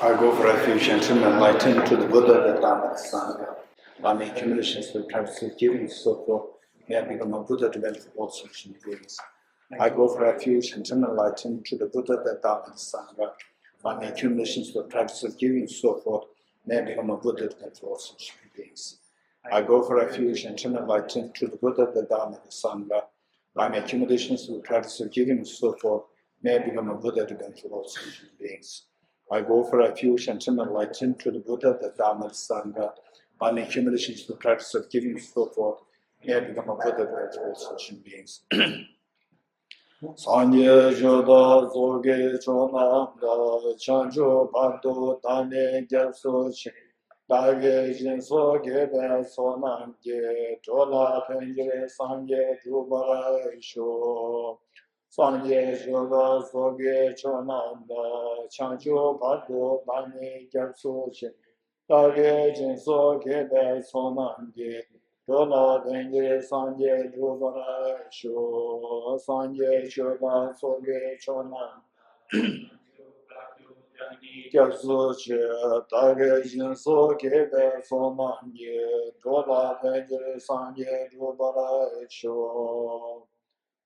I go for refuge and turn my light to the Buddha, the Dharma, the Sangha. By my accumulations with practice giving, so forth, may I become a Buddha to benefit all sentient beings. I go for refuge and turn my light to the Buddha, the Dharma, the Sangha. By my accumulations with practice of giving, so forth, may I become a Buddha to benefit all sentient beings. I go for refuge and turn my light to the Buddha, the Dharma, the Sangha. By my accumulations with practice of giving, so forth, may I become a Buddha to benefit all sentient beings. I go for refuge and turn my light to the Buddha, the Dharma, the Sangha. By my accumulations the practice of giving, so forth, may I become a Buddha to benefit all sentient beings. Sanye Joda Zoge Chonamda Chanjo Pando Tane Gyapso Chi Dage Jinso Gebe Sonamge Chola Penjire Sanye Dubara Isho Sanye Joda Zoge Chonamda Chanjo Pando Tane Gyapso Chi Dage Jinso Gebe Sonamge Chola Penjire Sanye Dubara Isho Sanye Joda Zoge Chonamda Gyapso Chi Dage Jinso Gebe Sonamge Chola Penjire Sanye Dubara Isho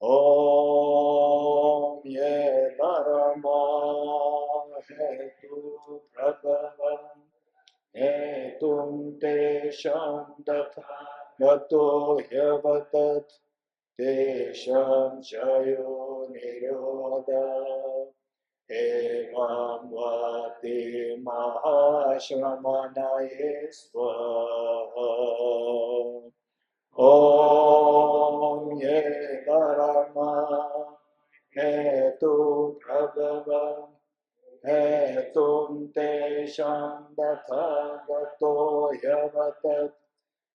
Om Ye Dharma Hetu Prabhavam Hetum Te Shantatha Gato Hyavatat Te Sham Chayo Niroda Evam Vati Mahashramanaye Swaha Om Ye Dharma Hetu Prabhavam Hetum Te Shantatha Gato Hyavatat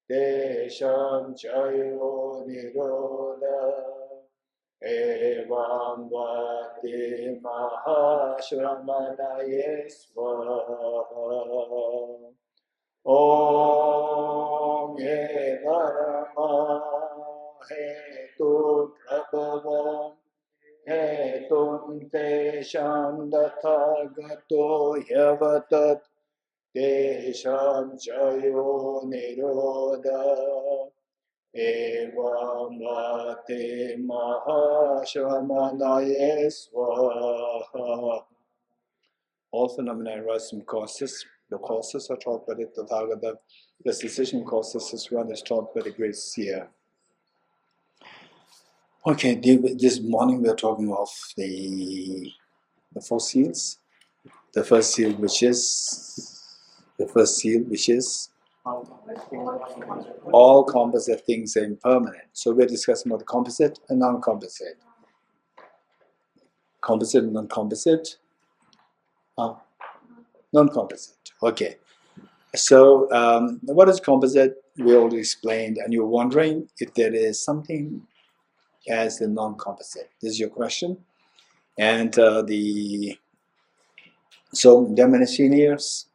Te Sham Chayo Niroda Evam Vati Mahashramanaye Swaha Om Ye Dharma Hetu Prabhavam Hetum Te Shantatha Gato Hyavatat Te Sham Chayo Niroda Evam Vati Mahashramanaye Swaha. All phenomena arise from causes. The causes are taught by the Tathagata. The cessation causes is one is taught by the great seer. Okay, this morning we are talking of the four seals. The first seal, which is all composite things are impermanent. So we're discussing about composite and non-composite. Composite and non-composite. Non-composite. Okay. So what is composite? We already explained, and you're wondering if there is something as the non-composite. This is your question. And so there are many seniors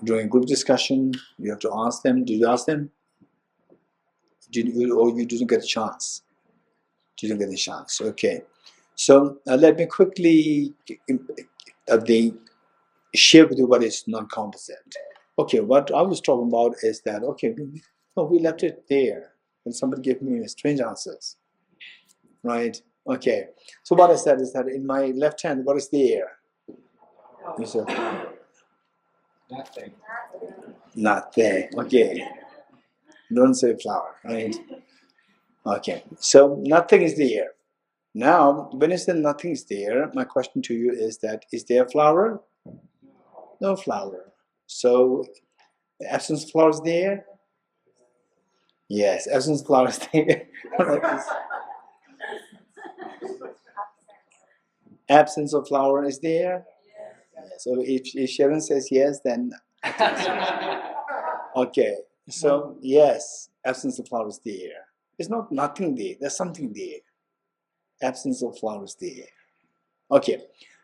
during group discussion. You have to ask them. Did you ask them? Or you didn't get a chance? Didn't get a chance. Okay. So let me quickly share with you what is non-composite. Okay, what I was talking about is that, okay, we left it there. And somebody gave me strange answers. Right? Okay. So what I said is that in my left hand, what is there? You said, Nothing. not there. Okay. Don't say flower, right? Okay. So nothing is there. Now, when I say nothing is there, my question to you is that, is there a flower? No flower. So, the absence of flower is there? Yes, absence of flower is there. Absence of flower is there? Yes. So if Sharon says yes, then okay. So yes, absence of flower is there. It's not nothing there. There's something there. Absence of flower is there. Okay.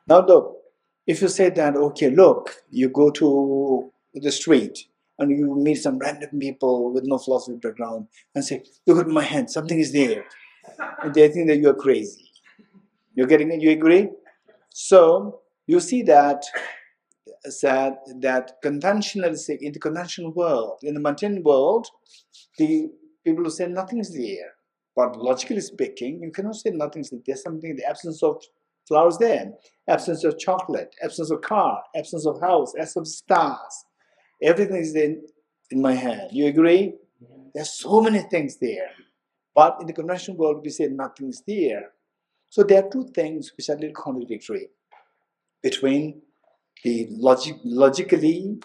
Now look, if you say that, okay, look, you go to the street and you meet some random people with no philosophy background and say, look at my hand, something is there. And they think that you're crazy. You're getting it? You agree? So you see that said that conventionally, say, in the conventional world, in the mundane world, the people who say nothing is there. But logically speaking, you cannot say nothing is there. There's something in the absence of flowers there, absence of chocolate, absence of car, absence of house, absence of stars. Everything is in my hand. You agree? There's so many things there. But in the conventional world, we say nothing is there. So there are two things which are a little contradictory between the logically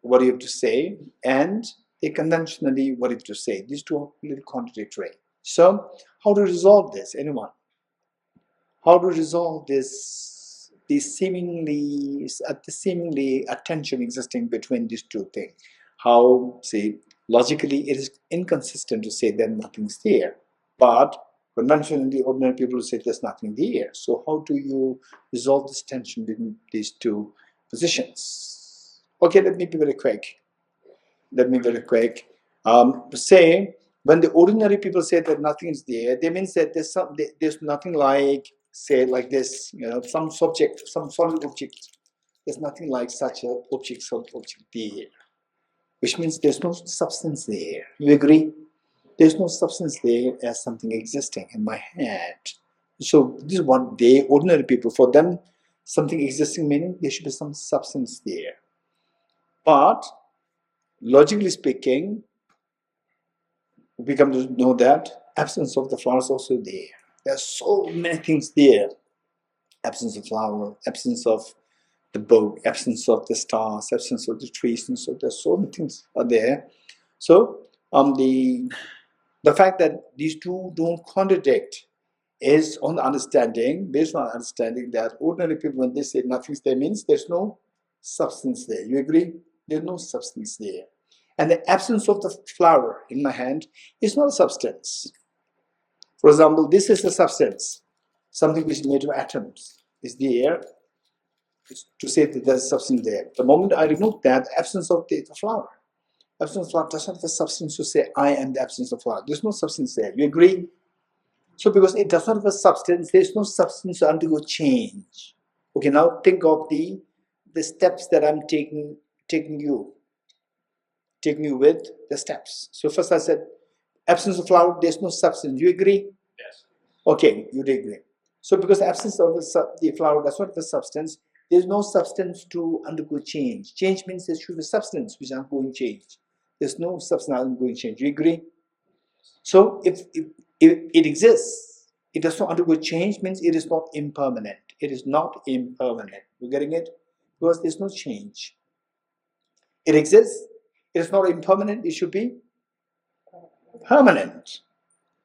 what you have to say and the conventionally what you have to say. These two are a little contradictory. So how to resolve this? Anyone? How to resolve this seemingly attention existing between these two things? How, say, logically it is inconsistent to say that nothing's there, but conventionally ordinary people say there's nothing there. So how do you resolve this tension between these two positions? Okay, let me be very quick. Say, when the ordinary people say that nothing is there, they mean that there's nothing like, say, like this, some subject, some solid object. There's nothing like such a object, solid object there, which means there's no substance there. You agree? There's no substance there as something existing in my head. So this is what they, ordinary people, for them, something existing meaning there should be some substance there. But logically speaking, we come to know that absence of the flower is also there. There are so many things there. Absence of flower, absence of the book, absence of the stars, absence of the trees, and so there's so many things are there. So the fact that these two don't contradict is on the understanding, based on understanding that ordinary people, when they say nothing's there, means there's no substance there. You agree? There's no substance there. And the absence of the flower in my hand is not a substance. For example, this is a substance, something which is made of atoms is there, to say that there's substance there. The moment I remove that, absence of the flower. Absence of flower does not have a substance to say, I am the absence of flower. There's no substance there. You agree? So because it does not have a substance, there's no substance to undergo change. Okay, now think of the steps that I'm taking you with the steps. So first I said, absence of flower, there's no substance. You agree? Yes. Okay, you agree. So because the absence of the flower does not have a substance, there's no substance to undergo change. Change means there should be substance which is undergoing change. There's no substance undergoing change. You agree? So if it exists, it does not undergo change, means it is not impermanent. It is not impermanent. You're getting it? Because there's no change. It exists, it is not impermanent, it should be permanent.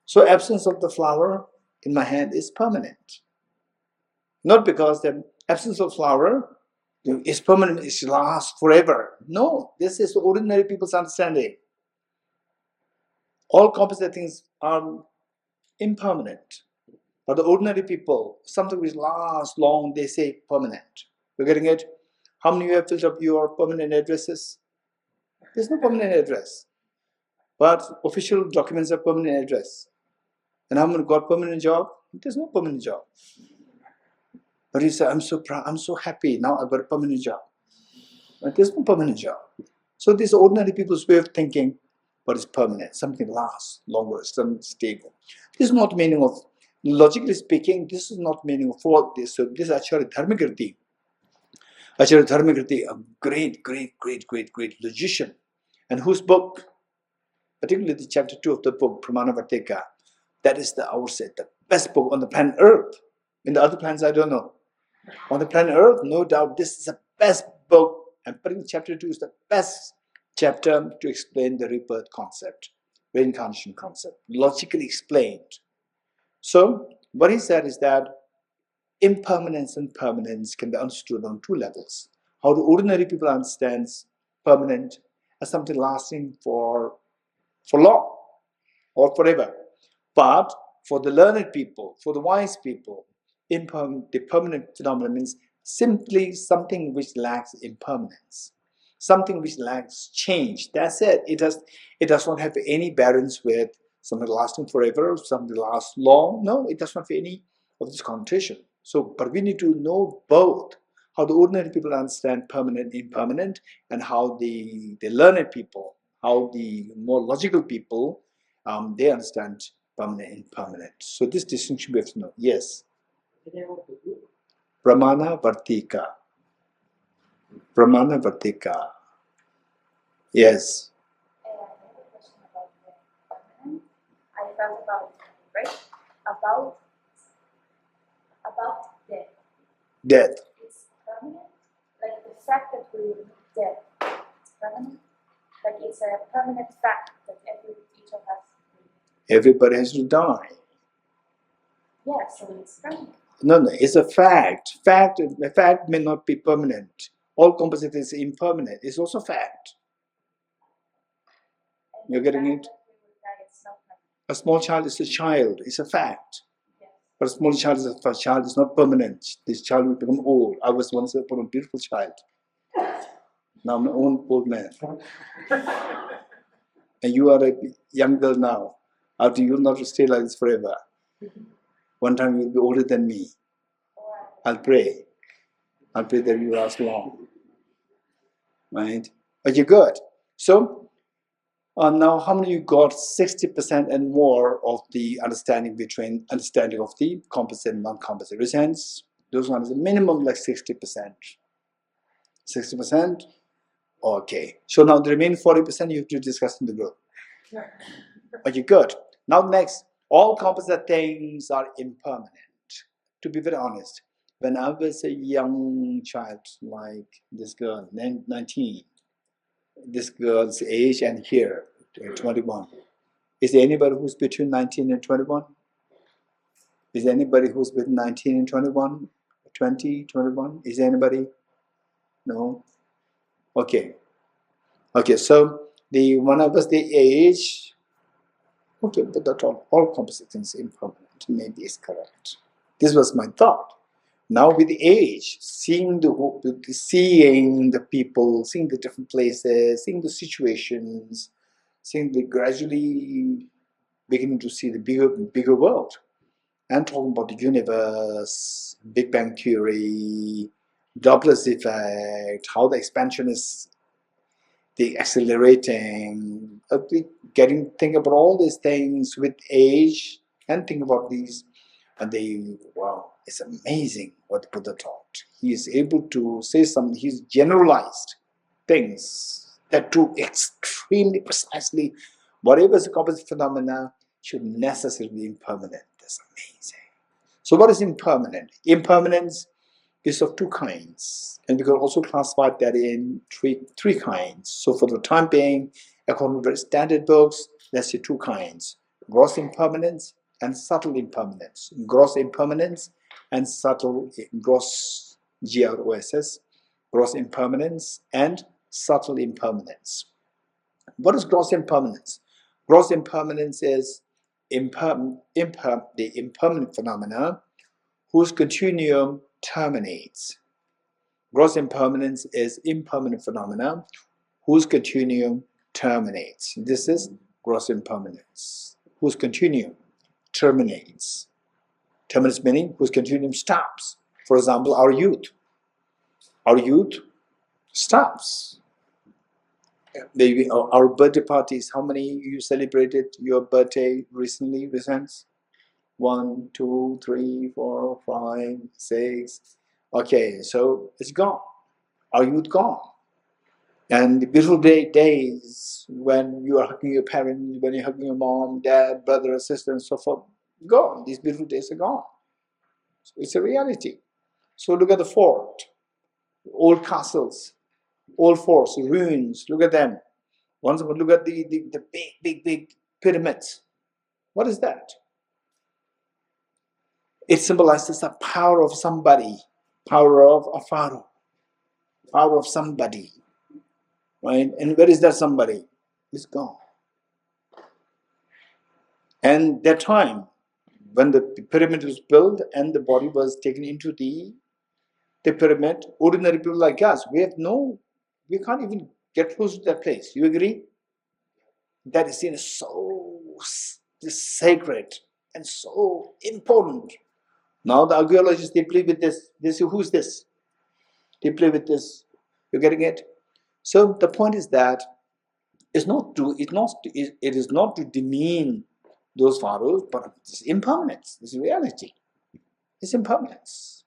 So absence of the flower in my hand is permanent. Not because the absence of flower is permanent, it lasts forever. No, this is ordinary people's understanding. All composite things are impermanent. But the ordinary people, something which lasts long, they say permanent. You're getting it? How many of you have filled up your permanent addresses? There's no permanent address. But official documents are permanent address. And how many got permanent job? There's no permanent job. But you say, I'm so proud, I'm so happy, now I've got a permanent job. But there's no permanent job. So these ordinary people's way of thinking, but it's permanent, something lasts longer, something stable. This is not meaning of, logically speaking, this is not meaning of what this. So this is Acharya Dharmakirti. Acharya Dharmakirti, a great logician, and whose book, particularly the chapter 2 of the book, Pramanavartika, that is I would say, the best book on the planet Earth. In the other planets, I don't know. On the planet Earth, no doubt, this is the best book, and particularly chapter 2 is the best chapter to explain the rebirth concept, reincarnation concept, logically explained. So, what he said is that impermanence and permanence can be understood on two levels. How the ordinary people understands permanent as something lasting for long or forever. But for the learned people, for the wise people, the permanent phenomenon means simply something which lacks impermanence, something which lacks change. That's it. It does not have any balance with something lasting forever, something lasts long. No, it does not have any of this connotation. So, but we need to know both, how the ordinary people understand permanent, impermanent, and how the learned people, how the more logical people, they understand permanent, impermanent. So this distinction we have to know. Yes. Pramana Vartika. Pramana Vartika. Yes. I have a question about the permanent. I felt about right about death. Death. It's permanent, like the fact that we will meet death. It's permanent, like it's a permanent fact that each of us will meet. Everybody has to die. Yeah, so it's permanent. No, it's a fact. The fact may not be permanent. All composite is impermanent. It's also fact. And You're the getting fact it? that we will die, it's not permanent. A small child is a child. It's a fact. Yes. But a small child is not permanent. This child will become old. I was once a beautiful child. Now I'm an old man. And you are a young girl now. After you will not stay like this forever. One time you will be older than me. I'll pray. I'll pray that you last long. Right? But you're good. So, now how many of you got 60% and more of the understanding of the composite and non-composite? Raise hands. Those ones, minimum like 60%. 60%? Okay. So now the remaining 40% you have to discuss in the group. But you're good. Now next, all composite things are impermanent. To be very honest, when I was a young child, like this girl, 19, this girl's age and here, 21. Is there anybody who's between 19 and 21? Is there anybody who's between 19 and 21? 20, 21? Is there anybody? No? Okay. Okay, so when I was the age, okay, but that's all composite things impermanent. Maybe is correct. This was my thought. Now with the age, seeing the people, seeing the different places, seeing the situations, seeing the gradually beginning to see the bigger world, and talking about the universe, Big Bang theory, Doppler's effect, how the expansion is the accelerating, think about all these things with age, and think about these, and wow, it's amazing what the Buddha taught. He is able to say something, he's generalized things that do extremely precisely whatever is the composite phenomena should necessarily be impermanent. That's amazing. So what is impermanent? Impermanence is of two kinds, and we can also classify that in three kinds. So for the time being, according to the standard books, let's say two kinds: gross impermanence and subtle impermanence. Gross impermanence and subtle gross GROSS, gross impermanence and subtle impermanence. What is gross impermanence? Gross impermanence is the impermanent phenomena whose continuum terminates. Gross impermanence is impermanent phenomena whose continuum terminates. This is gross impermanence, whose continuum terminates. Terminates meaning whose continuum stops. For example, our youth. Our youth stops. Maybe our birthday parties. How many you celebrated your birthday recently? Recent? 1, 2, 3, 4, 5, 6. Okay, so it's gone. Our youth gone. And the beautiful days when you are hugging your parents, when you're hugging your mom, dad, brother, sister, and so forth, gone. These beautiful days are gone. So it's a reality. So look at the fort, old castles, old forts, ruins. Look at them. Once again, look at the big pyramids. What is that? It symbolizes the power of somebody, power of a pharaoh, power of somebody, right? And where is that somebody? It's gone. And that time, when the pyramid was built and the body was taken into the pyramid, ordinary people like us, we can't even get close to that place. You agree? That is seen as so sacred and so important. Now the archaeologists, they play with this. They say, who's this? They play with this. You're getting it? So the point is that it is not to demean those pharaohs, but it's impermanence, it's reality. It's impermanence.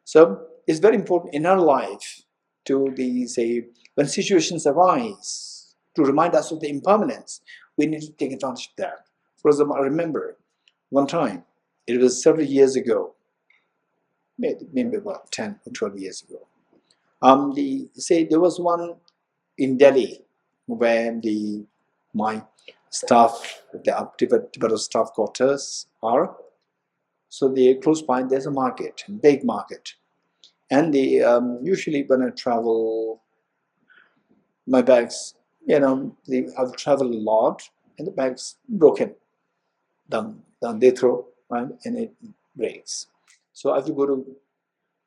So it's very important in our life to say, when situations arise, to remind us of the impermanence, we need to take advantage of that. For example, I remember one time, it was several years ago, maybe about 10 or 12 years ago. There was one in Delhi where my staff, the Tibet staff quarters are. So they close by, there's a market, a big market. And usually when I travel, my bags, I've traveled a lot, and the bag's broken. Down they throw, right, and it breaks. So I have to go to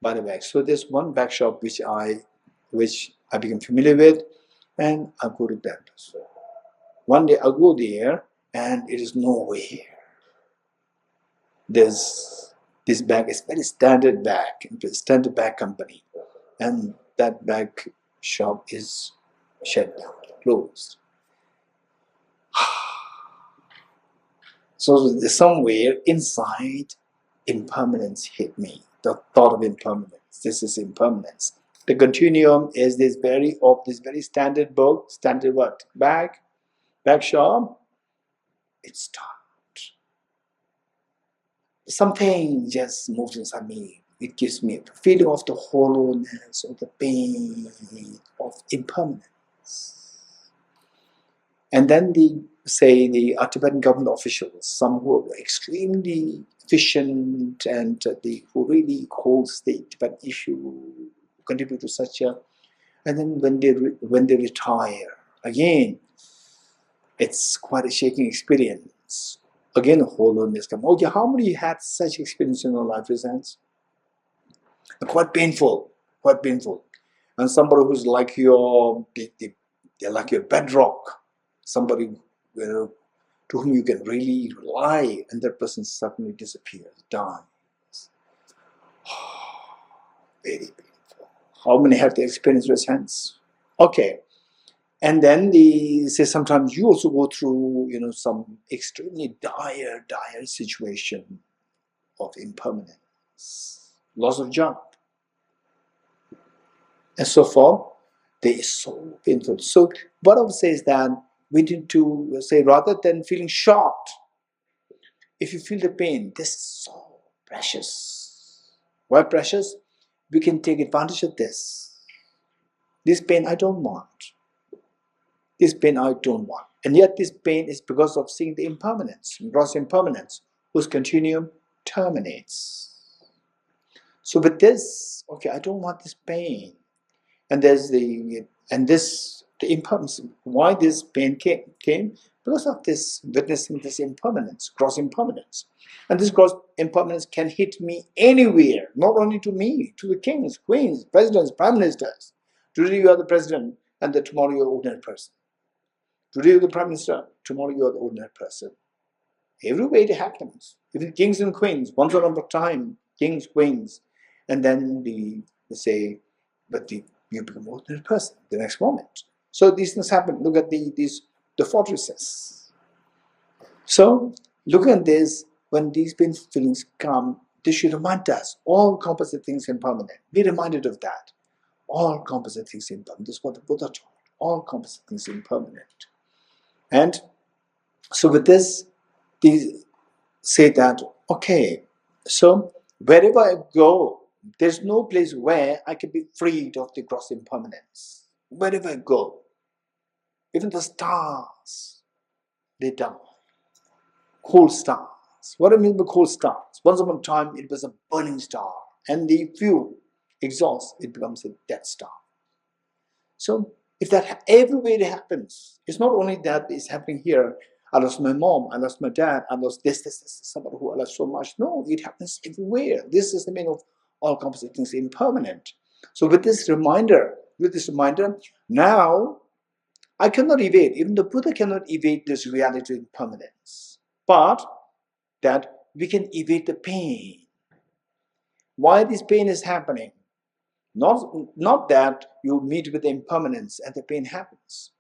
buy the bag. So there's one bag shop which I became familiar with, and I go to that. So one day I go there, and it is nowhere. This bag is very standard bag company, and that bag shop is shut down, closed. So somewhere inside, impermanence hit me. The thought of impermanence. This is impermanence. The continuum is this very standard book, standard what? Bag shop. It stopped. Something just moves inside me. It gives me a feeling of the hollowness, of the pain, of impermanence. And then the Tibetan government officials, some who are extremely efficient and who really holds the Tibetan issue, contribute to such a, and then when they retire, again, it's quite a shaking experience. Again, a hollowness comes. Okay, how many had such experience in your life, presents? Quite painful, quite painful. And somebody who's like they're like your bedrock, somebody to whom you can really rely, and that person suddenly disappears, dies. Very painful. How many have the experience with hands? Okay. And then sometimes you also go through, some extremely dire situation of impermanence, loss of job, and so forth. They is so painful. So what I would say is that we need to say, rather than feeling shocked, if you feel the pain, this is so precious. Why precious? We can take advantage of this. This pain I don't want. This pain I don't want. And yet this pain is because of seeing the impermanence, gross impermanence, whose continuum terminates. So with this, okay, I don't want this pain. And there's the impermanence. Why this pain came? Because of this witnessing this impermanence, gross impermanence. And this gross impermanence can hit me anywhere, not only to me, to the kings, queens, presidents, prime ministers. Today you are the president, and then tomorrow you are an ordinary person. Today you are the prime minister, tomorrow you are the ordinary person. Everywhere it happens. Even kings and queens, once upon a time, kings, queens, and then they say, but you become an ordinary person the next moment. So these things happen. Look at the fortresses. So look at this. When these pain feelings come, they should remind us all composite things impermanent. Be reminded of that. All composite things impermanent. This is what the Buddha taught. All composite things impermanent. And so with this, they say that, okay, so wherever I go, there's no place where I can be freed of the gross impermanence. Wherever I go, even the stars, they die. Cold stars. What do I mean by cold stars? Once upon a time, it was a burning star, and the fuel exhausts, it becomes a dead star. So if that everywhere it happens, it's not only that it's happening here. I lost my mom, I lost my dad, I lost this, somebody who I lost so much. No, it happens everywhere. This is the meaning of all composite things impermanent. So with this reminder, now I cannot evade, even the Buddha cannot evade this reality of impermanence. But that we can evade the pain. why this pain is happening. Not that you meet with the impermanence and the pain happens.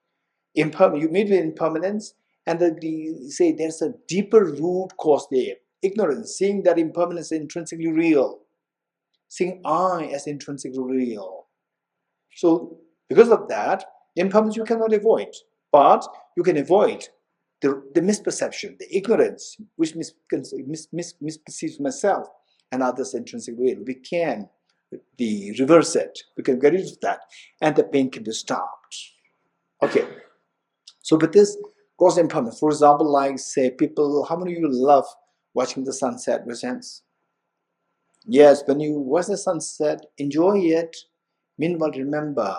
You meet with impermanence and say there's a deeper root cause there. Ignorance, seeing that impermanence is intrinsically real. Seeing I as intrinsically real. So because of that, impermanence you cannot avoid. But you can avoid the misperception, the ignorance, which misperceives myself and others intrinsically real. We can reverse it. We can get rid of that. And the pain can be stopped. Okay. So with this cause impermanence, for example, like say people, how many of you love watching the sunset? Raise hands. Yes, when you watch the sunset, enjoy it. Meanwhile, remember,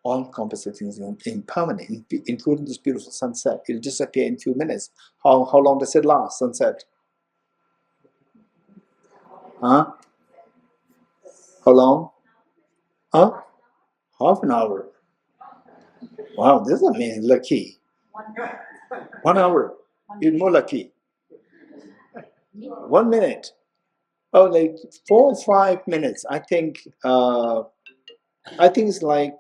all composite things are impermanent, including this beautiful sunset. It'll disappear in a few minutes. How long does it last, sunset? Huh? How long? Huh? Half an hour. Wow, this is amazing. Lucky. 1 hour. You're more lucky. 1 minute. Oh, like 4 or 5 minutes. I think it's like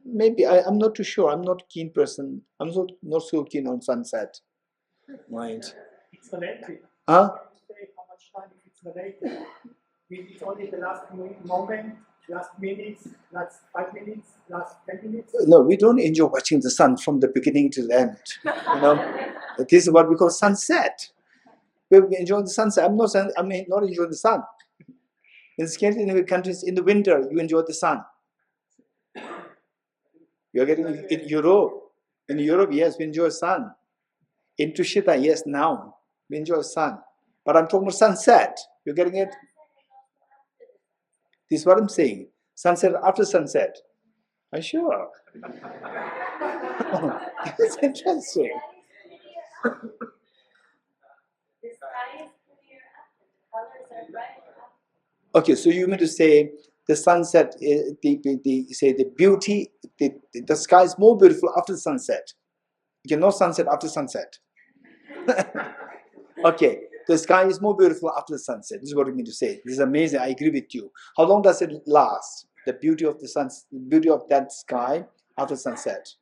maybe I'm not too sure. I'm not a keen person. I'm not so keen on sunset. Right. It's relative. Huh? How much time it's relative. It's only the last moment, last minutes, last 5 minutes, last 10 minutes. No, we don't enjoy watching the sun from the beginning to the end. You know, this is what we call sunset. We enjoy the sunset. I'm not enjoying the sun. In Scandinavian countries, in the winter, you enjoy the sun. You're getting in Europe. In Europe, yes, we enjoy sun. In Tushita, yes, now we enjoy sun. But I'm talking about sunset. You're getting it? This is what I'm saying. Sunset after sunset. Are you sure? That's interesting. Okay, so you mean to say the sunset, the beauty, the sky is more beautiful after the sunset. You cannot sunset after sunset. Okay, the sky is more beautiful after the sunset. This is what I mean to say. This is amazing. I agree with you. How long does it last? The beauty of the beauty of that sky after sunset?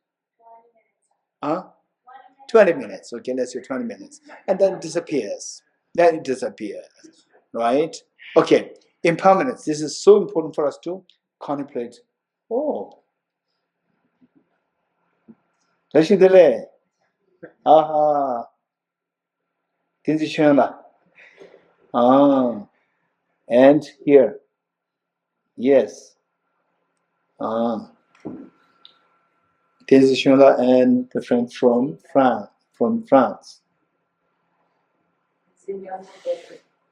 20 minutes. Okay, let's say 20 minutes, and then it disappears. Then it disappears, right? Okay, impermanence. This is so important for us to contemplate. Oh, Rashidale. Aha. Tinzishana. Ah. And here. Yes. Ah. Tinzishana and the friend from France.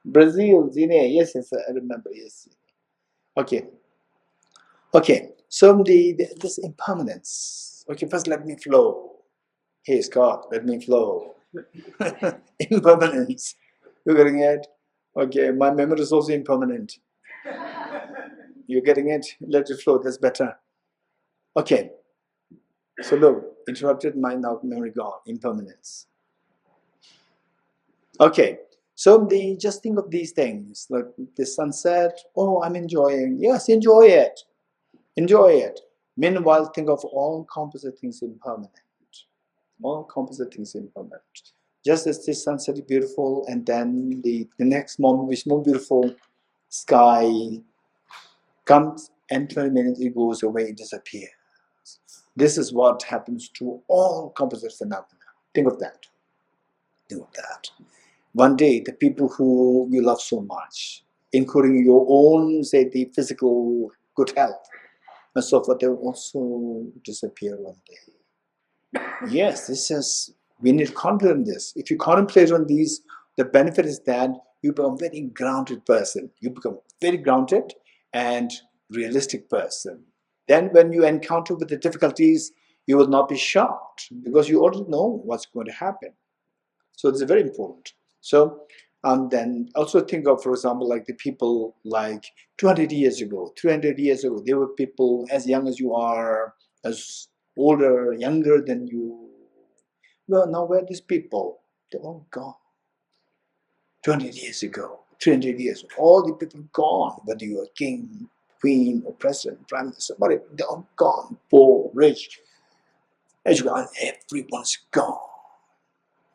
Brazil, Zine. Yes, I remember. Yes. Okay. So this impermanence. Okay, first let me flow. Hey Scott, let me flow. Impermanence. You're getting it? Okay, my memory is also impermanent. You're getting it? Let it flow, that's better. Okay. So look, interrupted mind, now memory gone. Impermanence. Okay. So just think of these things, like the sunset. Oh, I'm enjoying. Yes, enjoy it. Enjoy it. Meanwhile, think of all composite things impermanent. All composite things impermanent. Just as this sunset is beautiful, and then the next moment, which is more beautiful, sky comes, and 20 minutes it goes away, it disappears. This is what happens to all composite phenomena. Think of that. Think of that. One day, the people who you love so much, including your own, say, the physical good health, and so forth, they will also disappear one day. Yes, we need to contemplate on this. If you contemplate on these, the benefit is that you become a very grounded person. You become a very grounded and realistic person. Then when you encounter with the difficulties, you will not be shocked because you already know what's going to happen. So this is very important. So then also think of, for example, like the people like 200 years ago, 300 years ago, they were people as young as you are, as older, younger than you. Well, now where are these people? They're all gone. 200 years ago. 300 years, all the people gone, whether you are king, queen, or president, prime minister, somebody, they're all gone, poor, rich, educated, everyone's gone.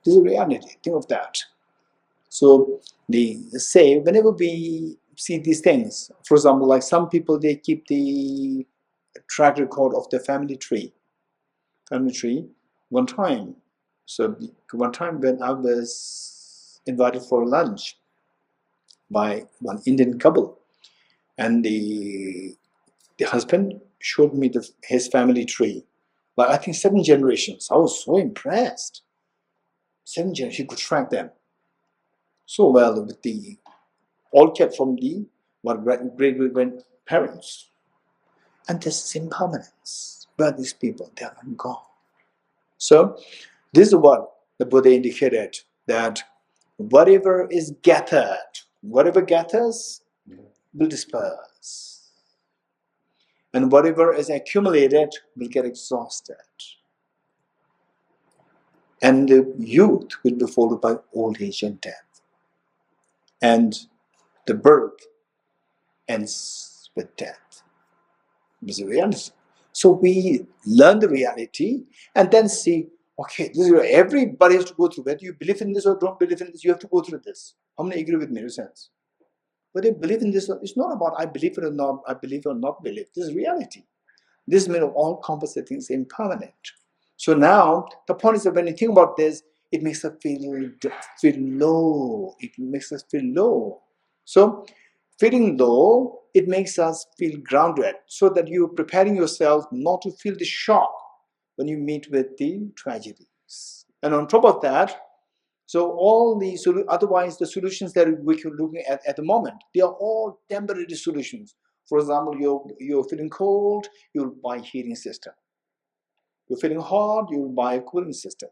This is reality. Think of that. So they say whenever we see these things, for example, like some people, they keep the track record of their family tree. One time. So one time when I was invited for lunch by one Indian couple, and the husband showed me his family tree. Like I think 7 generations. I was so impressed. 7 generations, he could track them so well with the all kept from the great grandparents. And this is impermanence. But these people, they are gone. So this is what the Buddha indicated, that whatever is gathered, whatever gathers will disperse. And whatever is accumulated will get exhausted. And the youth will be followed by old age and death. And the birth ends with death. This is reality. So we learn the reality and then see, okay, this is everybody has to go through. Whether you believe in this or don't believe in this, you have to go through this. How many agree with me in a sense? Whether you believe in this, it's not about I believe it or not, I believe or not believe. This is reality. This means all compensating is impermanent. So now the point is that when you think about this, it makes us feel low. It makes us feel low. So feeling low, it makes us feel grounded, so that you're preparing yourself not to feel the shock when you meet with the tragedies. And on top of that, so all the otherwise the solutions that we're looking at the moment, they are all temporary solutions. For example, you're feeling cold, you'll buy a heating system. You're feeling hot, you'll buy a cooling system.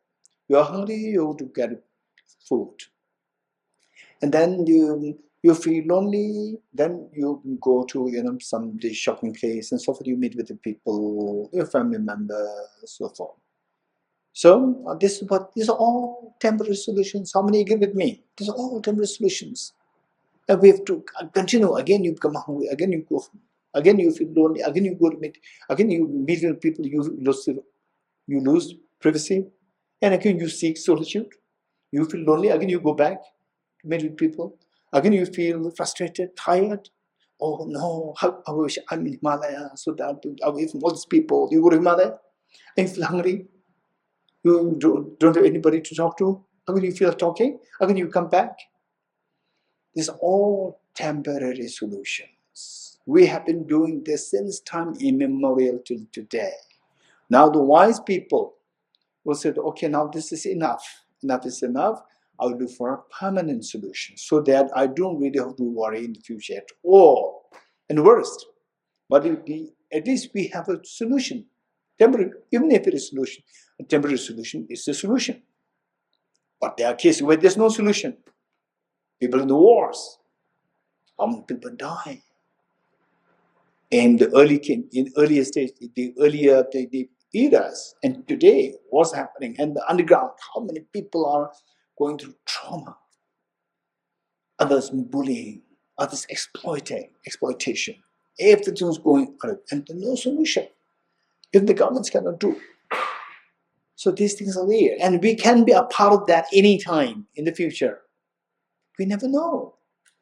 You're hungry, you have to get food. And then you feel lonely, then you go to some shopping place and so forth. You meet with the people, your family members, so forth. So these are all temporary solutions. How many agree with me? These are all temporary solutions. And we have to continue. Again, you become hungry. Again, you go. Again, you feel lonely. Again, you go to meet. Again, you meet with people. You lose privacy, and again you seek solitude. You feel lonely. Again, you go back to meet with people. Again, you feel frustrated, tired. Oh no! How I wish I'm in Himalaya so that away from all these people. You go to Himalaya, and you feel hungry. You don't have anybody to talk to. Again, you feel talking. Again, you come back. These are all temporary solutions. We have been doing this since time immemorial till today. Now the wise people will say, okay, now this is enough. Enough is enough. I will look for a permanent solution so that I don't really have to worry in the future at all. And worst, but at least we have a solution. Temporary, even if it is a solution, a temporary solution is a solution. But there are cases where there's no solution. People in the wars, how many people die? In the earlier stage, the earlier the eras, and today, what's happening? And the underground, how many people are going through trauma? Others bullying, others exploitation. Everything's going on, and there's no solution. If the governments cannot do. So these things are there, and we can be a part of that anytime in the future. We never know.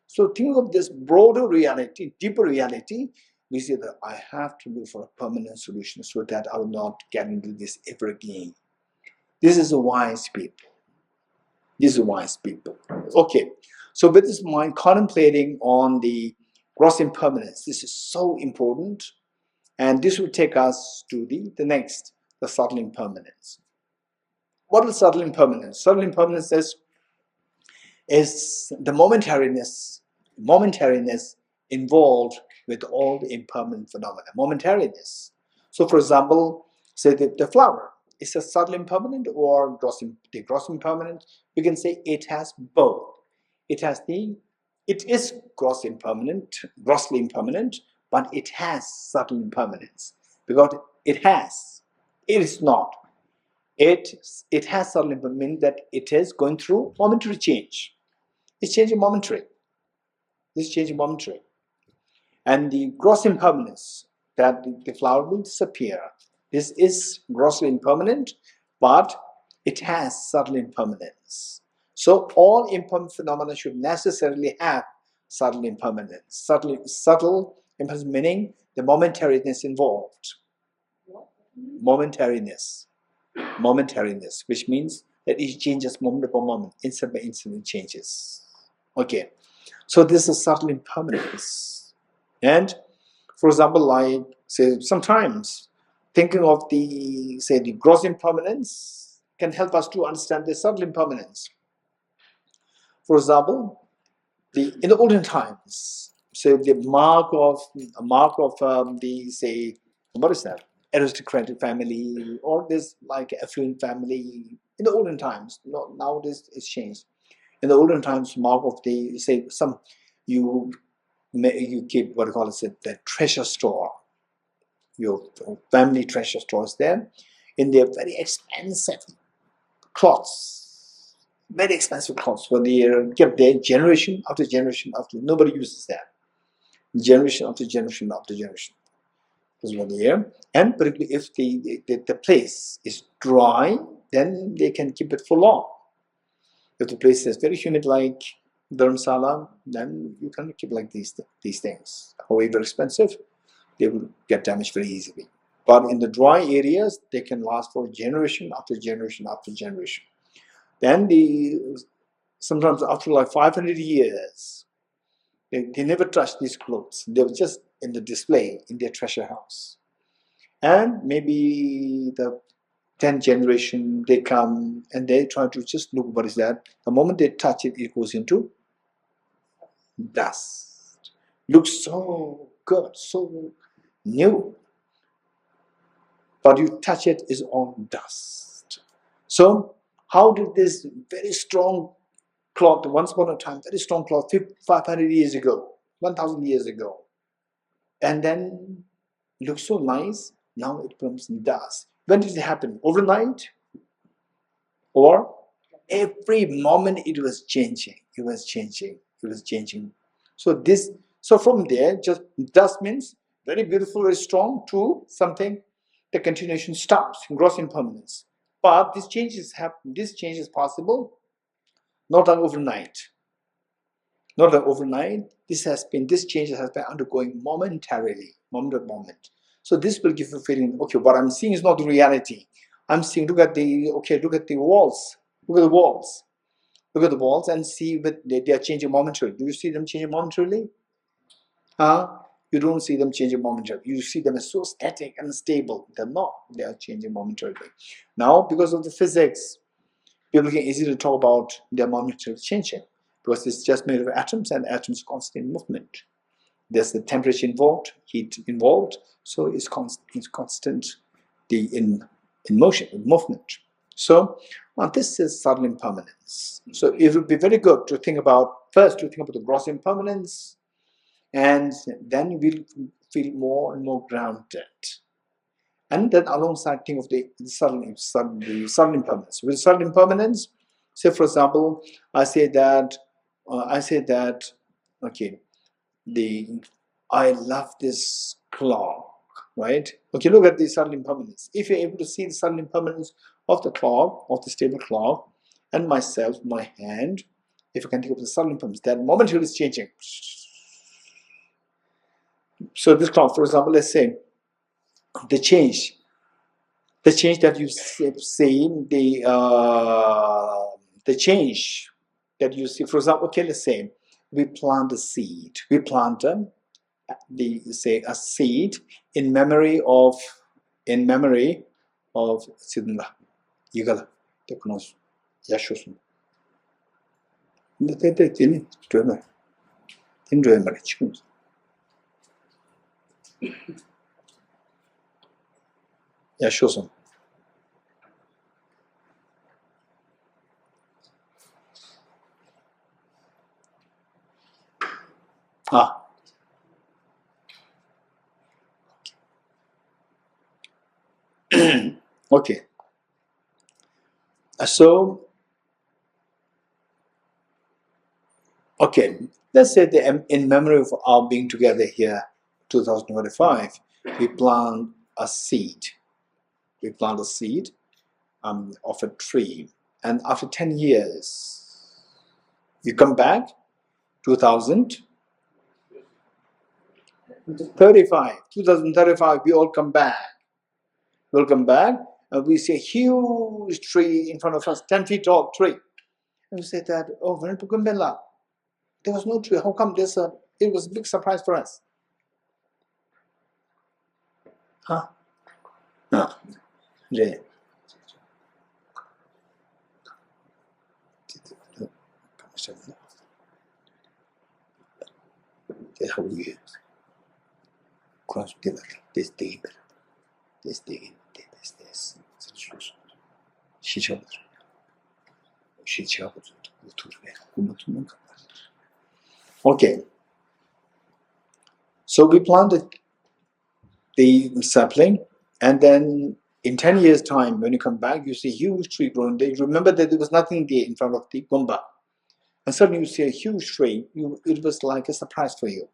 So think of this broader reality, deeper reality. We say that I have to look for a permanent solution so that I will not get into this ever again. This is a wise people. These are wise people. Okay, so with this mind contemplating on the gross impermanence, this is so important, and this will take us to the next, the subtle impermanence. What is subtle impermanence? Subtle impermanence is the momentariness involved with all the impermanent phenomena. Momentariness. So, for example, say the flower is a subtle impermanent or the gross impermanent. We can say it has both. It is grossly impermanent, but it has subtle impermanence because it is not. It has subtle impermanence, that it is going through momentary change. It's changing momentary. This change is momentary. And the gross impermanence, that the flower will disappear. This is grossly impermanent, but it has subtle impermanence. So all impermanent phenomena should necessarily have subtle impermanence. Subtle impermanence meaning the momentariness involved. Momentariness, which means that it changes moment upon moment, instant by instant it changes. Okay, so this is subtle impermanence. And for example, like say sometimes thinking of the gross impermanence can help us to understand the subtle impermanence. For example, in the olden times, so the mark of the what is that? Aristocratic family, or this like affluent family in the olden times. Nowadays it's changed. In the olden times, mark of the you keep what you call it, the treasure store. Your family treasure stores there, in their very expensive cloths, very expensive cloths, for they kept there generation after generation after. Nobody uses that. Generation after generation after generation. That's what they are. And particularly if the place is dry, then they can keep it for long. If the place is very humid like Dharamshala, then you can keep like these things. However expensive, they will get damaged very easily. But in the dry areas, they can last for generation after generation after generation. Then sometimes after like 500 years, they never touch these clothes. They were just in the display in their treasure house. And maybe the 10th generation, they come and they try to just look what is that. The moment they touch it, it goes into dust. Looks so good, so new. But you touch it, is all dust. So how did this very strong cloth, once upon a time, very strong cloth, 500 years ago, 1,000 years ago, and then looks so nice, now it becomes dust. When did it happen? Overnight? Or every moment it was changing, it was changing, it was changing. So from there, just dust means very beautiful, very strong, to something, the continuation stops, gross impermanence. But this change is possible, not overnight. Not overnight. This change has been undergoing momentarily, moment by moment. So this will give you a feeling, okay, what I'm seeing is not the reality. I'm seeing, look at the walls. Look at the walls. Look at the walls and see that they are changing momentarily. Do you see them changing momentarily? You don't see them changing momentarily. You see them as so static and stable. They're not. They are changing momentarily. Now, because of the physics, people can easily talk about their momentarily changing, because it's just made of atoms, and atoms constant movement. There's the temperature involved, heat involved, so it's constant in motion, in movement. So this is subtle impermanence. So it would be very good to think about the gross impermanence, and then you will feel more and more grounded. And then alongside think of the subtle impermanence. With subtle impermanence, say for example, I say that okay, I love this clock, right? Okay, look at the subtle impermanence. If you're able to see the subtle impermanence of the clock, of the stable clock, and myself, my hand, if you can think of the subtle impermanence, that momentarily is changing. So this clock, for example, let's say the change that you see, the change that you see, for example, okay, let's say we plant a seed. We plant a seed in memory of Sidnla Yigala Teknos Yashosun. Yashosun. Okay. So, okay, Let's say that in memory of our being together here, 2025, we plant a seed. We plant a seed of a tree. And after 10 years, you come back, 2035, we all come back. We'll come back, and we see a huge tree in front of us, 10 feet tall tree. And we say that, oh, Venerable Gumbela, there was no tree. How come this? It was a big surprise for us. Huh? No. Yeah. Okay. So we planted the sapling, and then in 10 years' time, when you come back, you see a huge tree growing there. You remember that there was nothing there in front of the Gomba. And suddenly you see a huge tree. It was like a surprise for you.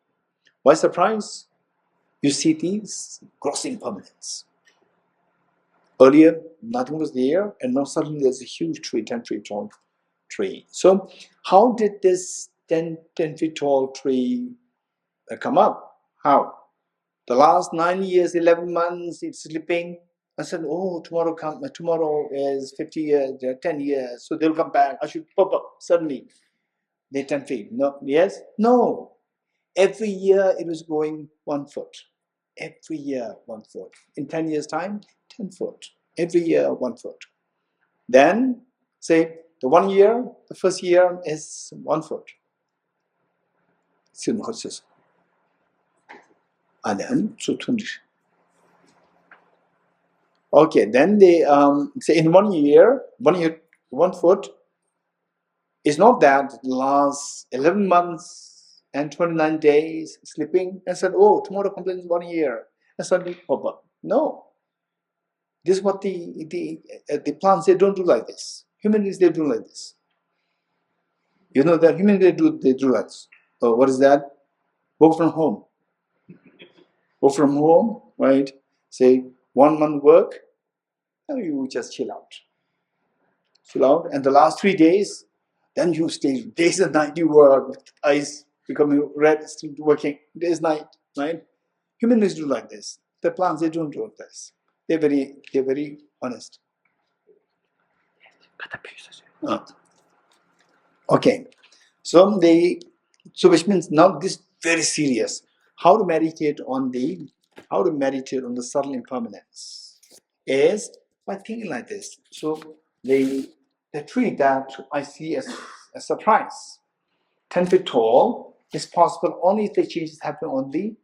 Why surprise? You see these gross impermanence. Earlier, nothing was there, and now suddenly there's a huge tree, 10 feet tall tree. So how did this 10 feet tall tree come up? How? The last 9 years, 11 months, it's sleeping. I said, oh, tomorrow is 50 years, 10 years, so they'll come back. I should pop up suddenly. They're 10 feet. No, yes? No. Every year it was going 1 foot. Every year 1 foot. In 10 years' time, 10 foot. Every year 1 foot. Then, say, the first year is 1 foot. Okay, then they say in 1 year, 1 foot is not that last 11 months and 29 days sleeping and said, oh, tomorrow completes 1 year, and suddenly pop up. No. This is what the plants, they don't do like this. Human beings, they do like this. You know that human beings, they do like this. Oh, what is that? Work from home. Work from home, right? Say 1 month work, and you just chill out. Chill out, and the last 3 days, then you stay days and night, you work, eyes becoming red, still working, days, night, right? Human beings do like this. The plants, they don't do like this. They're very honest. Okay. So which means now this very serious. How to meditate on the subtle impermanence is by thinking like this. So the tree that I see as a surprise, 10 feet tall, is possible only if the changes happen on the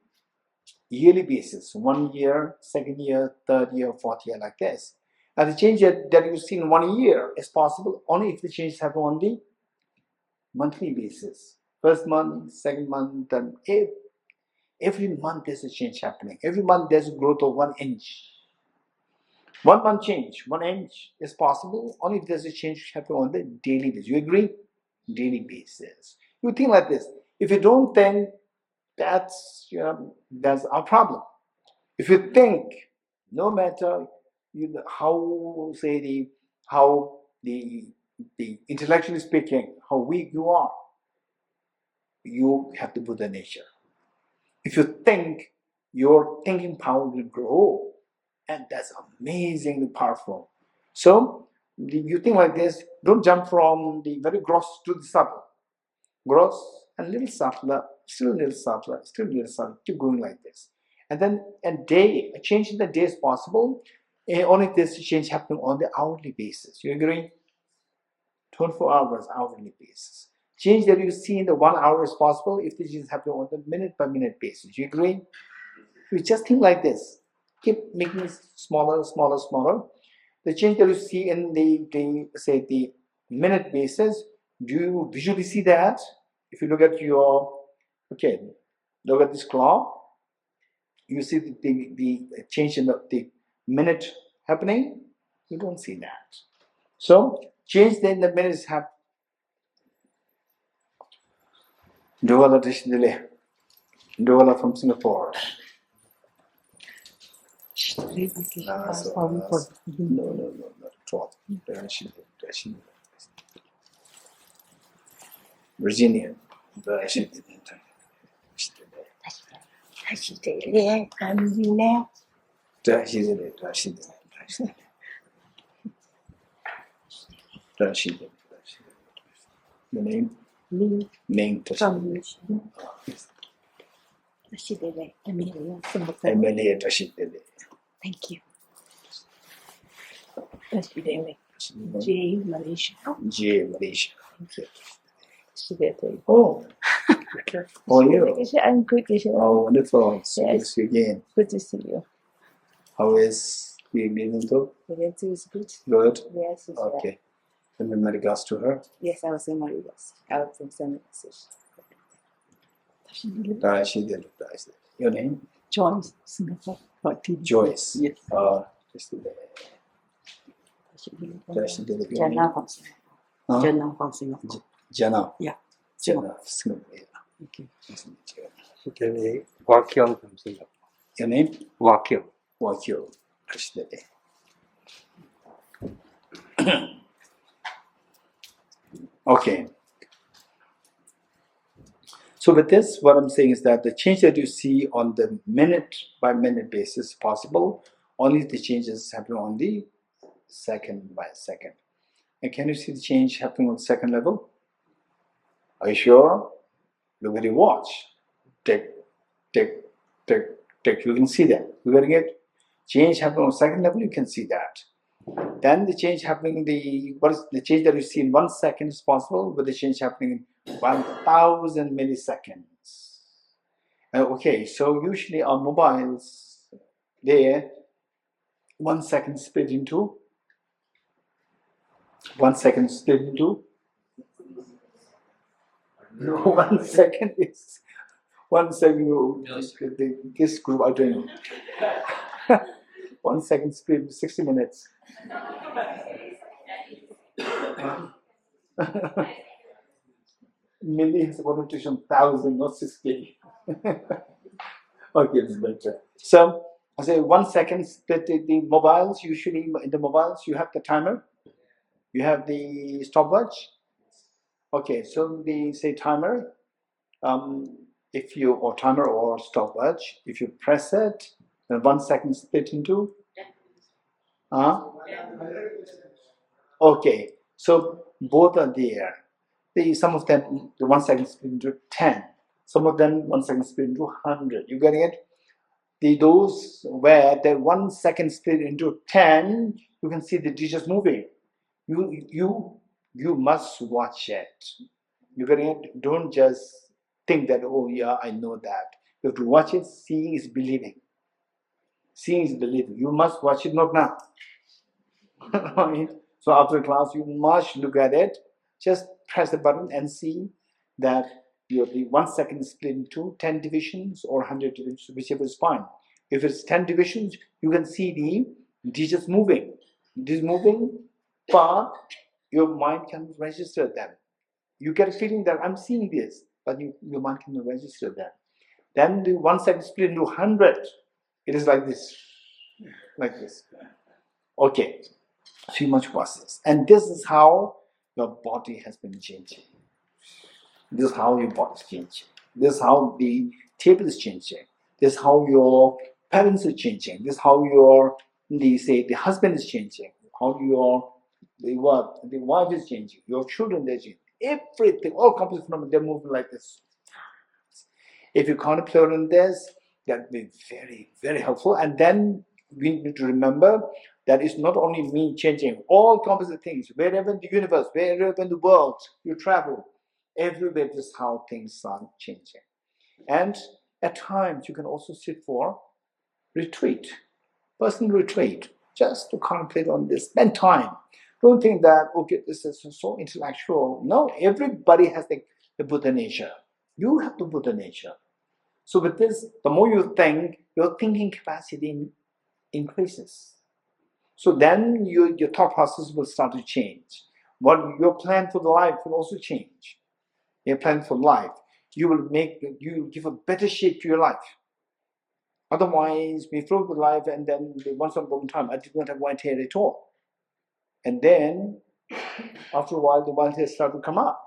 yearly basis. 1 year, 2nd year, 3rd year, 4th year, like this. And the change that you see in 1 year is possible only if the changes happen on the monthly basis. 1st month, 2nd month, then every month there's a change happening. Every month there's a growth of 1 inch. 1 month change, 1 inch is possible only if there's a change happening on the daily basis. You agree? Daily basis. You think like this. If you don't think, that's our problem. If you think, no matter how intellectually speaking, how weak you are, you have the Buddha nature. If you think, your thinking power will grow, and that's amazingly powerful. So you think like this. Don't jump from the very gross to the subtle. Gross and little subtler, still a little subtler, still a little subtler. Keep going like this. And then a change in the day is possible only if there's a change happening on the hourly basis. You agree? 24 hours hourly basis. Change that you see in the 1 hour is possible if the change is happening on the minute by minute basis. You agree? You just think like this. Keep making it smaller, smaller, smaller. The change that you see in the minute basis, do you visually see that? If you look at look at this clock, you see the change in the minute happening. You don't see that. So change then the minutes happen. Dola Dishidele. Dola from Singapore. No, not at all. Virginia. The name? Ming. Emilia Dashidele. Thank you. J Malaysia. J Malaysia. Thank you. Oh. How are you? I'm good. Oh, wonderful. It's good to Yes. see you again. Good to see you. How is the meeting though? The event is good. Good? Yes. It's well. Okay. And my regards to her. Yes, I was in Marias. I was from Centre Dashidele. Your name? Joyce, Singapore. Joyce. Yes. Dashidele. Dashidele. Your name? Jana from Singapore. Huh? Jana from Singapore. Jana. Yeah. Jana. Singapore. Thank you. Nice to meet you. Today, Wakyong from Singapore. Your name? Wakyong. Wakyo. Dashidele. Okay. So with this, what I'm saying is that the change that you see on the minute by minute basis is possible. Only the changes happen on the second by second. And can you see the change happening on the second level? Are you sure? Look at your watch. Tick, tick, tick, tick. You can see that. You getting it? Change happening on the second level, you can see that. Then the change happening, what is the change that you see in 1 second is possible, but the change happening in 1,000 milliseconds. Okay, so usually on mobiles, there, 1 second split into 1 second split into. No, 1 second is 1 second. This group are doing 1 second split into 60 minutes. Millions of connotation, 1,000, not 60. Okay, it's better. So I say 1 second split the mobiles. Usually in the mobiles you have the timer, you have the stopwatch. Okay, so the say timer, if you or timer or stopwatch, if you press it, then 1 second split into. Okay, so both are there. Some of them, the 1 second split into 10. Some of them 1 second split into 100. You getting it? Those where the 1 second split into 10, you can see the digits moving. You must watch it. You getting it? Don't just think that, oh yeah, I know that. You have to watch it. Seeing is believing. Seeing is believing. You must watch it, not now. So after class, you must look at it. Just press the button and see that the 1 second split into 10 divisions or 100 divisions, whichever is fine. If it's 10 divisions, you can see the digits moving. It is moving, but your mind can register them. You get a feeling that I'm seeing this, but your mind can register them. Then the 1 second split into 100. It is like this. Like this. Okay. So you must watch this. And this is how your body has been changing. This is how your body is changing. This is how the table is changing. This is how your parents are changing. This is how the husband is changing. How the wife is changing. Your children are changing. Everything, all companies from they're moving like this. If you contemplate on this, that will be very, very helpful. And then we need to remember that it's not only me changing, all composite things, wherever in the universe, wherever in the world you travel, everywhere this is how things are changing. And at times you can also sit for retreat, personal retreat, just to contemplate on this, spend time. Don't think that, okay, this is so intellectual. No, everybody has the Buddha nature. You have the Buddha nature. So with this, the more you think, your thinking capacity increases. So then your thought process will start to change. What your plan for the life will also change. Your plan for life. you will give a better shape to your life. Otherwise, we float with life, and then once upon a time, I did not have white hair at all. And then, after a while, the white hair started to come up.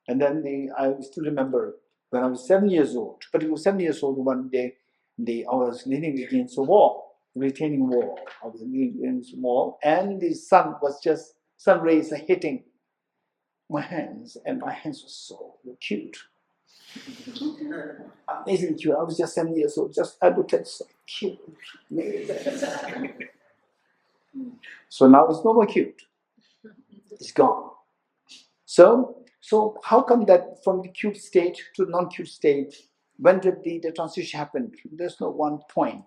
And then I still remember when I was 7 years old, but it was 7 years old one day, I was leaning against a wall, retaining wall. I was leaning against a wall, and the sun rays are hitting my hands, and my hands were so cute. Amazing cute. I was just 7 years old, I looked at so cute. So now it's no more cute. It's gone. So how come that from the cute state to non-cute state, when did the transition happen? There's no one point.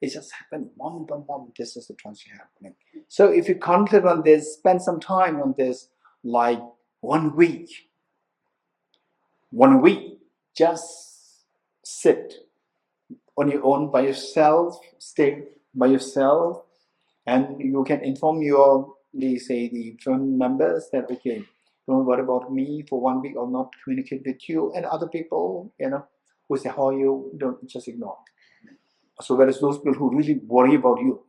It just happened moment by moment. This is the transition happening. So if you concentrate on this, spend some time on this, like 1 week. 1 week, just sit on your own by yourself, stay by yourself, and you can inform the family members that, okay, don't worry about me for 1 week. I'll not communicate with you, and other people, who say, how are you, don't just ignore. So whereas those people who really worry about you,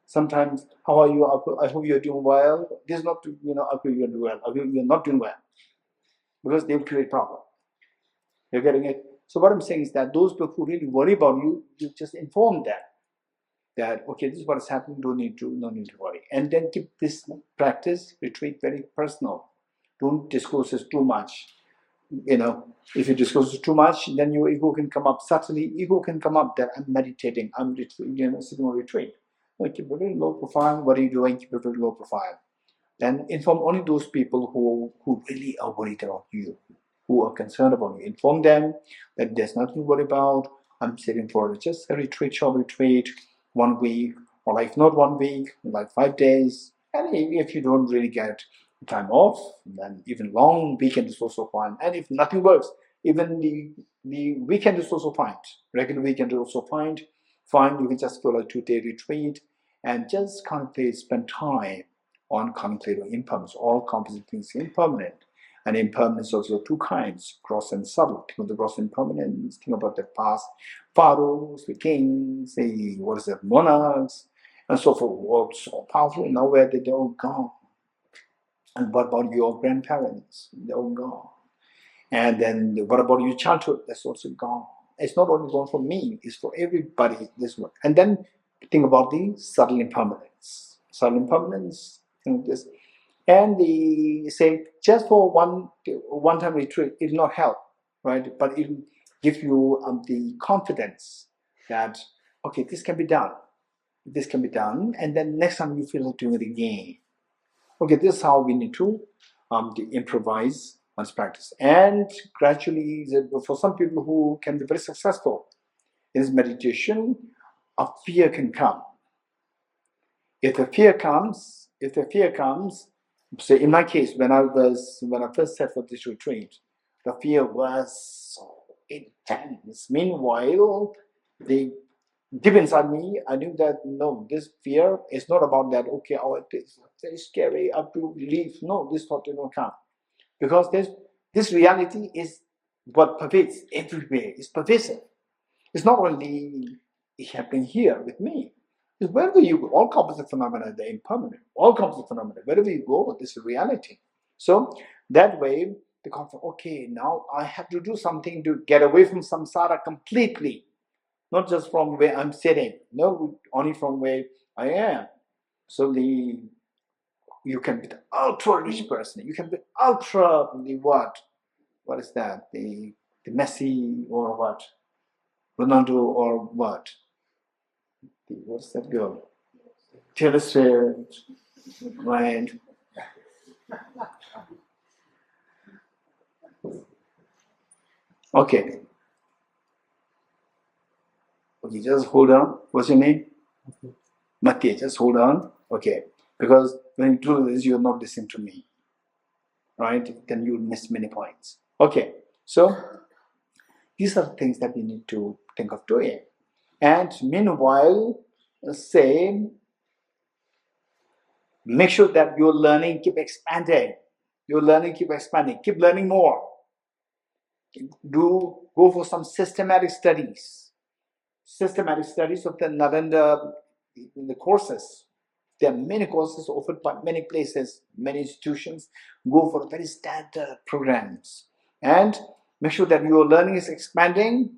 sometimes, how are you? I hope you're doing well. This is not, I hope you're doing well. I hope you're not doing well. Because they'll create problem. You're getting it? So what I'm saying is that those people who really worry about you, you just inform them that, okay, this is what is happening, no need to worry. And then keep this practice, retreat, very personal. Don't disclose this too much. If you disclose it too much, then your ego can come up. Subtly, ego can come up that I'm meditating, I'm sitting on retreat. Keep a very low profile. What are you doing? Keep a very low profile. Then inform only those people who really are worried about you, who are concerned about you. Inform them that there's nothing to worry about. I'm sitting for just a retreat, short retreat, 1 week, or if not 1 week, like 5 days. And if you don't really get time off, then even long weekend is also fine. And if nothing works, even the weekend is also fine. Regular weekend is also fine. You can just go like 2-day retreat and just contemplate, spend time on contemplating impermanence. All composite things are impermanent. And impermanence also 2 kinds, gross and subtle. Think of the gross impermanence, think about the past pharaohs, the kings, the monarchs, and so forth. So powerful, now where they're all gone. And what about your grandparents? They're all gone. And then what about your childhood? That's also gone. It's not only gone for me, it's for everybody. This one. And then think about the subtle impermanence. Subtle impermanence, this. And say just for one-time retreat, it will not help, right? But it will give you the confidence that, okay, this can be done. This can be done. And then next time you feel like doing it again. Okay, this is how we need to improvise one's practice. And gradually, for some people who can be very successful in this meditation, a fear can come. If the fear comes, say in my case, when I first set for this retreat, the fear was so intense. Meanwhile, deep inside me, I knew that no, this fear is not about that. Okay, it's very scary. I have to leave. No, this thought did not come, because this reality is what pervades everywhere. It's pervasive. It's not only happening here with me. It's wherever you go, all composite phenomena, they're impermanent. All composite phenomena, wherever you go, this is reality. So that way, the concept, okay, now I have to do something to get away from samsara completely. Not just from where I'm sitting, no, only from where I am. So you can be the ultra rich person. You can be ultra what? What is that? The Messi or what? Ronaldo or what? What's that girl? Taylor Swift, right? Okay. Okay, just hold on. What's your name? Matthew, just hold on. Okay. Because when you do this, you're not listening to me. Right? Then you'll miss many points. Okay. So these are things that we need to think of doing. And meanwhile, make sure that your learning keep expanding. Your learning keep expanding. Keep learning more. go for some systematic studies of the Nalanda, the courses. There are many courses offered by many places, many institutions. Go for very standard programs and make sure that your learning is expanding,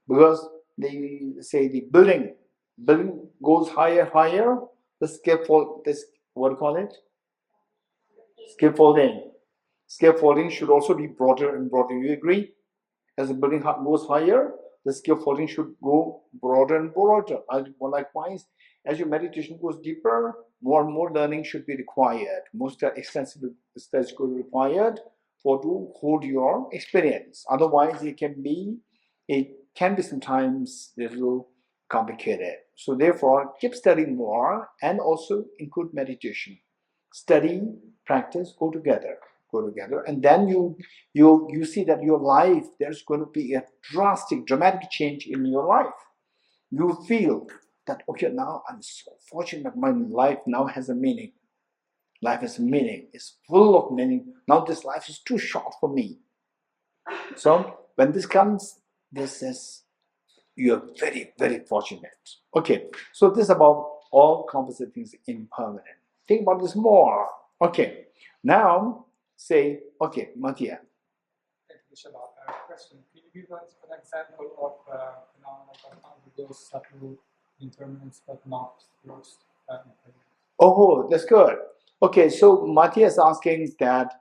because they say the building goes higher, the scaffold, this, what do you call it? Scaffolding should also be broader and broader. You agree? As the building goes higher, the scaffolding should go broader and broader. Likewise, as your meditation goes deeper, more and more learning should be required. Most extensive studies could be required to hold your experience. Otherwise, it can be sometimes a little complicated. So therefore, keep studying more and also include meditation. Study, practice, go together, and then you see that your life, there's going to be a dramatic change in your life. You feel that, okay, now I'm so fortunate that my life now has a meaning. Life has a meaning. It's full of meaning. Now this life is too short for me. So when this comes, this is, you're very, very fortunate. Okay, so this is about all composite things impermanent. Think about this more. Okay, now say, okay, Mathiya. Question. Can you give us an example of phenomena that undergoes subtle impermanence but not lost? Oh, that's good. Okay, so Mathiya is asking that,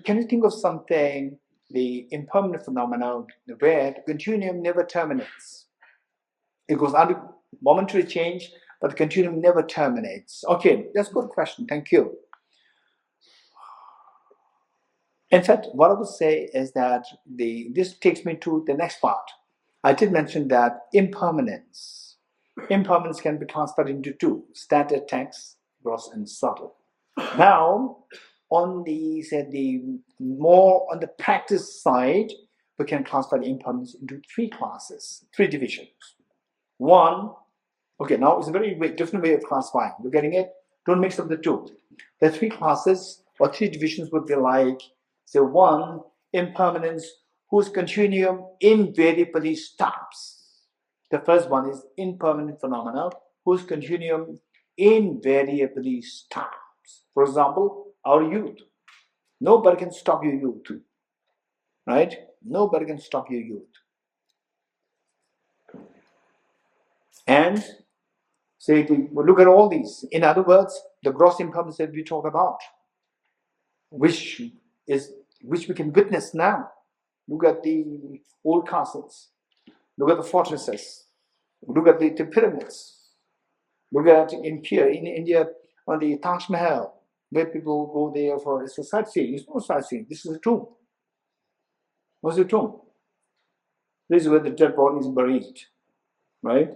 can you think of something, the impermanent phenomenon, where the continuum never terminates? It goes under momentary change, but the continuum never terminates. Okay, that's a good question. Thank you. In fact, what I would say is that this takes me to the next part. I did mention that impermanence can be classified into two: standard text, gross and subtle. Now, on the more on the practice side, we can classify the impermanence into three classes, three divisions. One, okay, now it's a very different way of classifying. You're getting it? Don't mix up the two. The three classes or three divisions would be like, so one, impermanence whose continuum invariably stops. The first one is impermanent phenomena whose continuum invariably stops. For example, our youth. Nobody can stop your youth. Right? Nobody can stop your youth. And say, look at all these. In other words, the gross impermanence that we talk about, which we can witness now. Look at the old castles. Look at the fortresses. Look at the pyramids. Look at in India on the Taj Mahal, where people go there for sightseeing. It's not sightseeing. This is a tomb. What's a tomb? This is where the dead body is buried, right?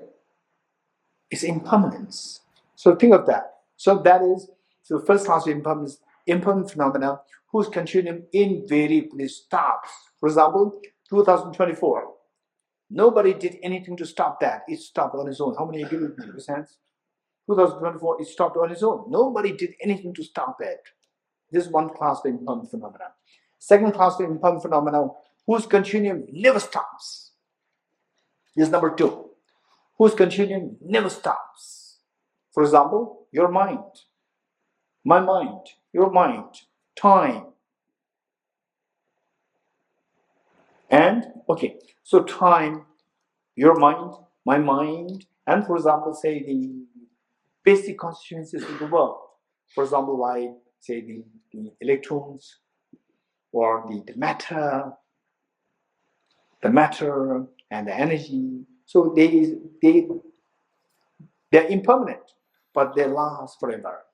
It's impermanence. So think of that. So that is the first class of impermanence, impermanent phenomena whose continuum invariably stops. For example, 2024. Nobody did anything to stop that. It stopped on its own. How many agree with me? Raise hands. 2024, it stopped on its own. Nobody did anything to stop it. This is one class of impermanent phenomena. Second class of impermanent phenomena whose continuum never stops. This is number two. Whose continuum never stops. For example, your mind, my mind, your mind, time. And, okay, so time, your mind, my mind, and for example, say the basic constituencies of the world. For example, like, say the electrons or the matter and the energy. So they're impermanent, but they last forever.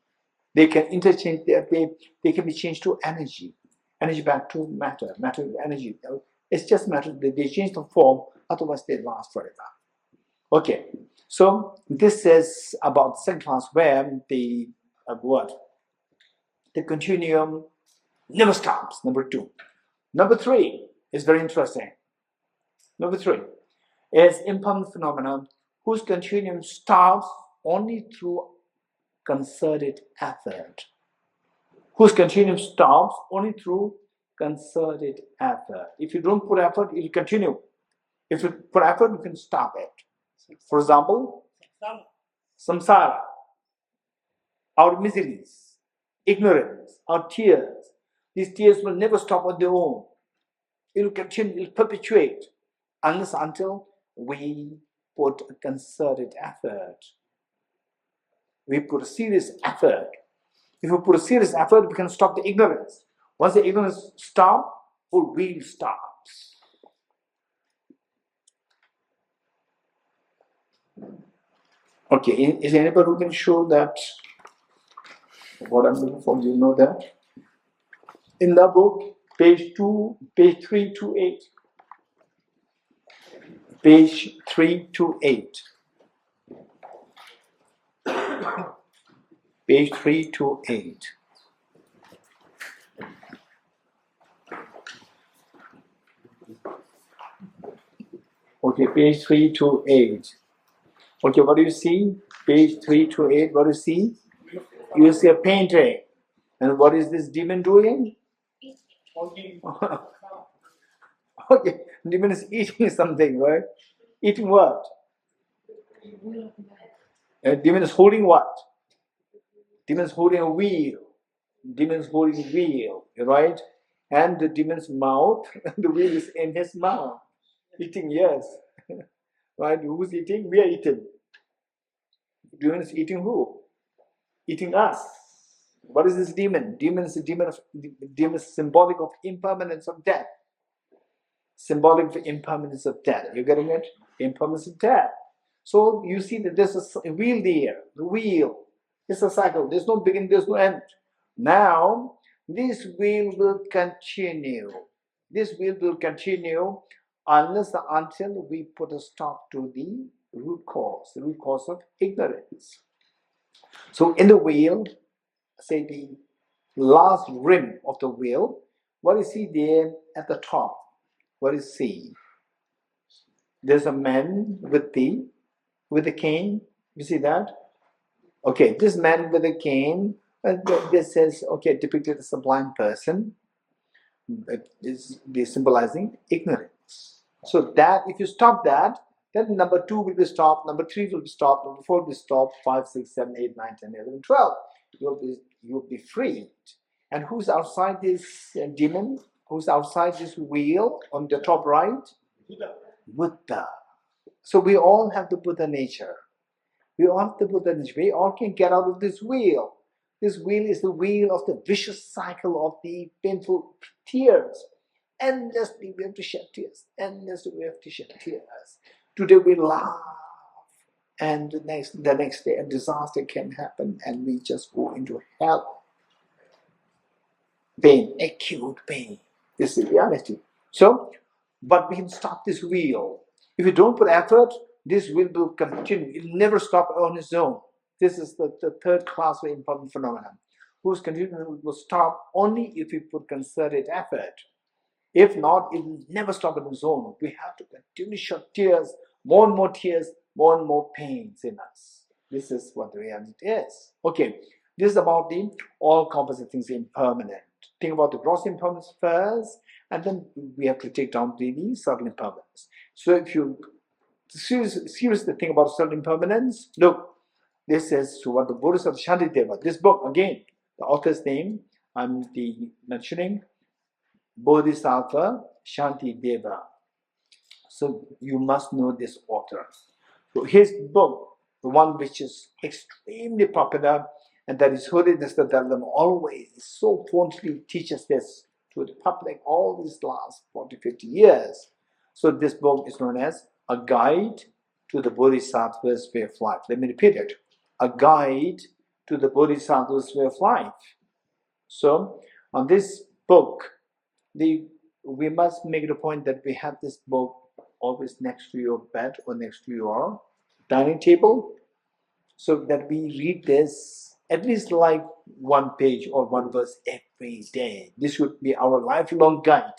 They can interchange, they can be changed to energy back to matter to energy. It's just matter that they change the form, otherwise they last forever. Okay, so this is about the second class where the continuum never stops, number two. Number three is very interesting. Number three is impermanent phenomena whose continuum stops only through concerted effort. Whose continuum stops only through concerted effort. If you don't put effort, it will continue. If you put effort, you can stop it. For example, samsara, our miseries, ignorance, our tears. These tears will never stop on their own. It will continue, it will perpetuate unless until we put a concerted effort. We put a serious effort. If we put a serious effort, we can stop the ignorance. Once the ignorance stops, full wheel stops. Okay, is there anybody who can show that? What I'm looking for, you know that? In the book, page 328. Page 328. Page 328. Okay, page 328. Okay, what do you see? Page 328, what do you see? You see a painting. And what is this demon doing? Okay, demon is eating something, right? Eating what? Demon is holding what? Demon is holding a wheel. Demon is holding a wheel, right? And the demon's mouth, the wheel is in his mouth. Eating, yes. Right? Who's eating? We are eating. Demon is eating who? Eating us. What is this demon? Demon is symbolic of impermanence of death. Symbolic of impermanence of death. You getting it? Impermanence of death. So you see that there's a wheel there. The wheel. It's a cycle. There's no beginning, there's no end. Now, this wheel will continue. This wheel will continue unless until we put a stop to the root cause of ignorance. So in the wheel, say the last rim of the wheel, what you see there at the top? What you see? There's a man with a cane. You see that? Okay, this man with a cane, this says, okay, depicted as a blind person. They're symbolizing ignorance. So that, if you stop that, then number 2 will be stopped, number 3 will be stopped, number 4 will be stopped, 5, 6, 7, 8, 9, 10, 11, 12. You'll be freed. And who's outside this demon? Who's outside this wheel on the top right? Buddha. So we all have the Buddha nature. We all have the Buddha nature. We all can get out of this wheel. This wheel is the wheel of the vicious cycle of the painful tears. Endlessly we have to shed tears. Endlessly we have to shed tears. Today we laugh. And the next day a disaster can happen and we just go into hell. Pain, acute pain. This is reality. So, but we can stop this wheel. If you don't put effort, this wheel will continue. It will never stop on its own. This is the third class of important phenomenon. Whose continuation will stop only if we put concerted effort. If not, it will never stop on its own. We have to continue to shed tears, more and more tears, more and more pains in us. This is what the reality is. Okay, this is about the all-composite things, impermanent. Think about the gross impermanence first, and then we have to take down the subtle impermanence. So if you seriously think about subtle impermanence, look, this is what the Bodhisattva Shantideva, this book, again, the author's name, I'm mentioning, Bodhisattva Shantideva. So you must know this author. So his book, the one which is extremely popular, and that is Holiness the Dalai Lama always so fondly teaches this to the public all these last 40-50 years. So this book is known as A Guide to the Bodhisattva's Way of Life. Let me repeat it. A Guide to the Bodhisattva's Way of Life. So on this book, we must make it a point that we have this book always next to your bed or next to your dining table, so that we read this at least like one page or one verse every day. This would be our lifelong guide.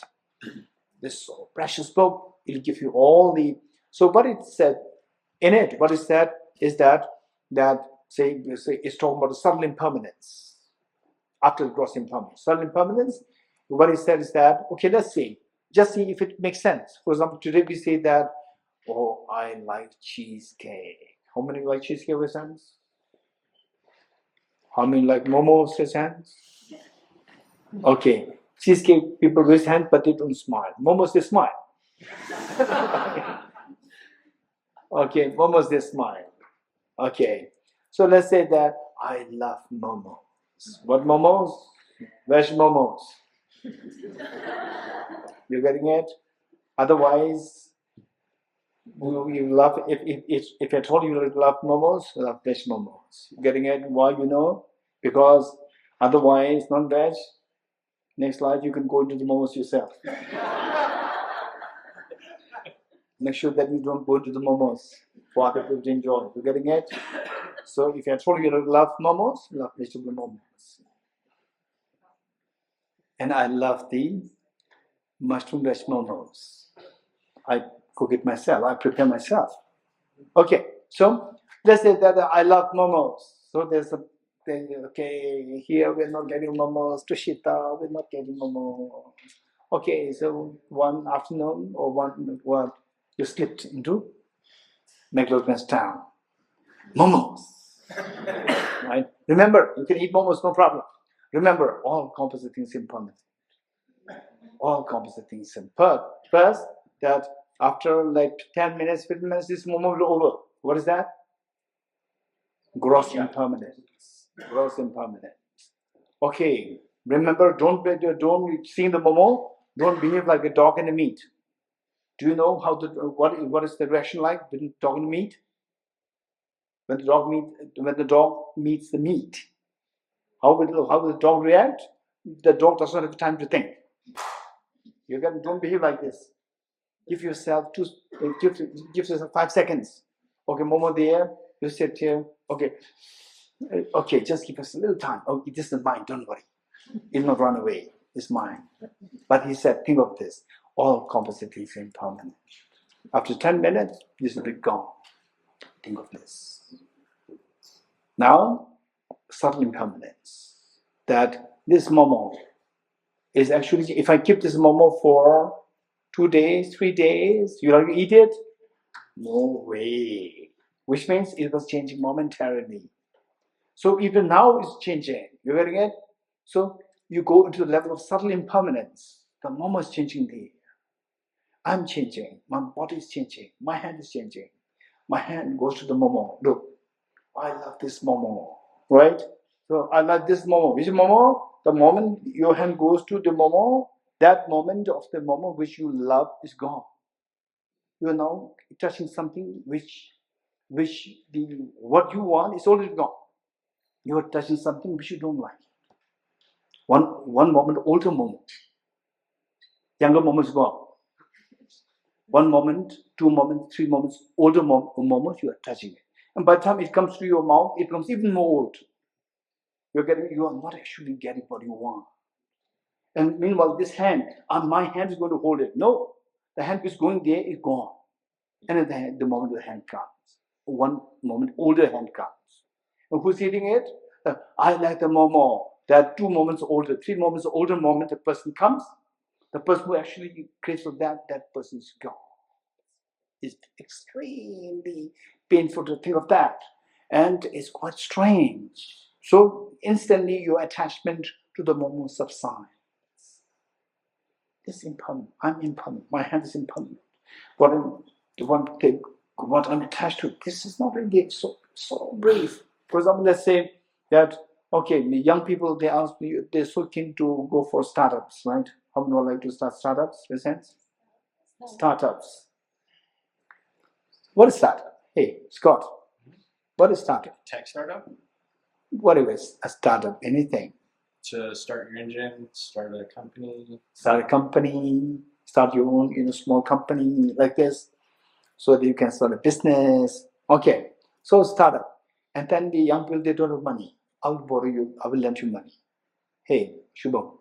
This so precious book, it'll give you all the... So what it said in it, what it said is that it's talking about the subtle impermanence after the gross impermanence. Subtle impermanence, what he said is that, okay, let's see. Just see if it makes sense. For example, today we say that, oh, I like cheesecake. How many like cheesecake with hands? How many like momos with hands? Okay. Cheesecake people raise hands, but they don't smile. Momos, they smile. Okay, momos, they smile. Okay. So let's say that I love momos. What momos? Veg momos. You're getting it? Otherwise, you love, if I told you love momos, you love veg momos. You getting it? Why you know? Because otherwise, non-veg, next life you can go into the momos yourself. Make sure that you don't go into the momos for other people to enjoy. You getting it? So if I told you love momos, you love vegetable momos. And I love the mushroom veg momos. I cook it myself. I prepare myself. Okay, so let's say that I love momos. So there's a thing, okay, here we're not getting momos. Tushita, we're not getting momos. Okay, so one afternoon or one you slipped into McDonald's town. Momos. Right? Remember, you can eat momos, no problem. Remember, all composite things impermanent. All composite things impermanent. First, that after like 10 minutes, 15 minutes, this momo will over. What is that? Gross impermanence. Gross impermanence. Okay, remember, don't see the momo, don't behave like a dog and a meat. Do you know how what is the reaction like between dog and meat? When the dog meets the meat, how will the dog react? The dog does not have time to think. Don't behave like this. Give yourself 5 seconds. Okay, momo there. You sit here. Okay, just give us a little time. Oh, it is mine. Don't worry. It will not run away. It's mine. But he said, think of this. All composite is impermanent. After 10 minutes, this will be gone. Think of this. Now, subtle impermanence. That this momo is actually, if I keep this momo for 2 days, 3 days, you like to eat it? No way. Which means it was changing momentarily. So even now it's changing. You getting it? So you go into the level of subtle impermanence. The momo is changing there. I'm changing. My body is changing. My hand is changing. My hand goes to the momo. Look, I love this momo. Right? So I like this momo. Which momo? The moment your hand goes to the momo, that moment of the momo which you love is gone. You are now touching something which what you want is already gone. You are touching something which you don't like. One moment, older moment. Younger moment is gone. 1 moment, 2 moments, 3 moments, older moment, you are touching it. And by the time it comes to your mouth, it becomes even more old. You are not actually getting what you want. And meanwhile, this hand, my hand is going to hold it. No, the hand is going there is gone. And at the moment the hand comes. 1 moment, older hand comes. And who's eating it? I like the momo. That 2 moments older, 3 moments older moment, the person comes. The person who actually craves for that person is gone. It's extremely painful to think of that. And it's quite strange. So instantly your attachment to the momo subsides. It's impermanent. I'm impermanent. My hand is impermanent. What I'm attached to, this is not really so brief. For example, let's say that, okay, the young people, they ask me, they're so keen to go for startups, right? How many would like to start startups? Raise hands. Startups. What is startup? Hey, Scott, what is startup? Tech startup? Whatever is a startup, anything. To start your engine, start a company. Start a company, start your own small company like this, so that you can start a business. Okay, so startup. And then the young people, they don't have money. I will borrow you, I will lend you money. Hey, Shubham,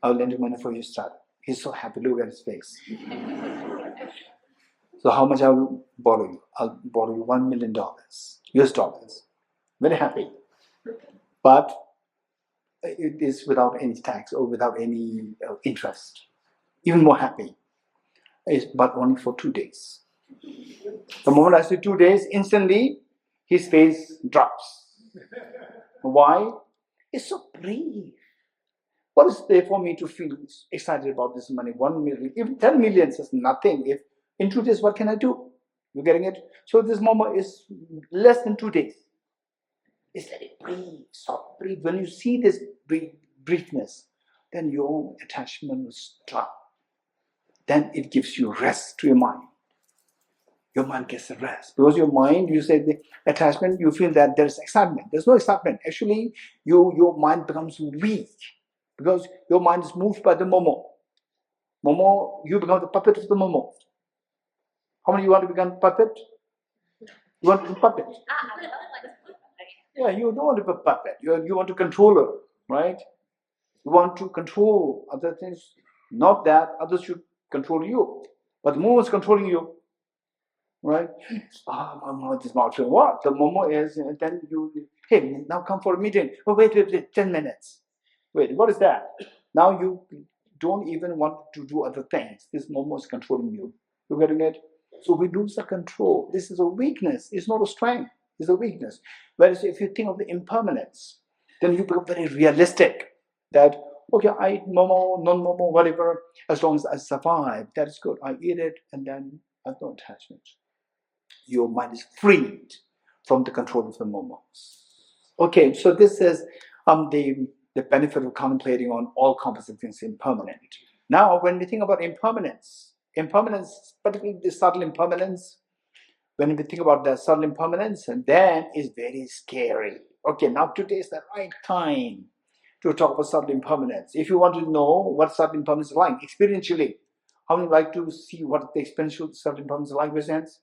I will lend you money for your startup. He's so happy, look at his face. So how much I will borrow you? I'll borrow you $1 million, US dollars. Very happy. But it is without any tax or without any interest. Even more happy. But only for 2 days. The moment I say 2 days, instantly his face drops. Why? It's so brave. What is there for me to feel excited about this money? 1 million, even 10 million is nothing. If in 2 days, what can I do? You getting it? So this moment is less than 2 days. It's very brief, so brief. When you see this briefness, then your attachment will stop. Then it gives you rest to your mind. Your mind gets a rest. Because your mind, you say the attachment, you feel that there's excitement. There's no excitement. Actually, your mind becomes weak. Because your mind is moved by the momo. Momo, you become the puppet of the momo. How many you want to become puppet? You want to be puppet? Yeah, you don't want to be a puppet. You want to control her, right? You want to control other things. Not that others should control you. But the momo is controlling you. Right? Momo is not sure what. The momo is, and then you, hey, now come for a meeting. Oh, wait, 10 minutes. Wait, what is that? Now you don't even want to do other things. This momo is controlling you. You getting it? So we lose the control. This is a weakness. It's not a strength. It's a weakness. Whereas if you think of the impermanence, then you become very realistic. That, okay, I eat momo, non-momo, whatever. As long as I survive, that is good. I eat it, and then I have no attachment. Your mind is freed from the control of the momos. Okay, so this is the benefit of contemplating on all composite things impermanent. Now, when we think about impermanence, particularly the subtle impermanence, when we think about the subtle impermanence, then it's very scary. Okay, now today is the right time to talk about subtle impermanence. If you want to know what subtle impermanence is like, experientially, how many like to see what the experiential subtle impermanence is like with hands?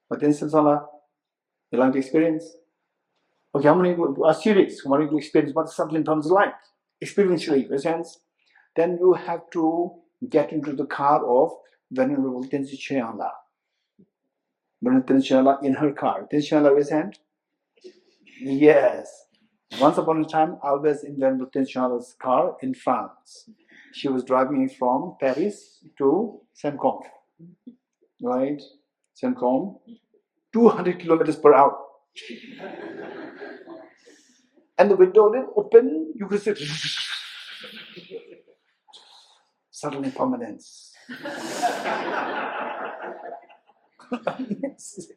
But instance, you like to experience? Okay, how many are serious? Wanting to experience what subtle impermanence is like? Experientially, with hands? Then you have to get into the car of Venerable Tenzin Gyaltsen. Venerable Tenzin Gyaltsen in her car. Tenzin Gyaltsen, with hand? Yes. Once upon a time, I was in Venerable Tenzin Gyaltsen's car in France. She was driving me from Paris to Saint-Côme. Right? Saint-Côme. 200 kilometers per hour. And the window didn't open, you could see subtle impermanence. Yes.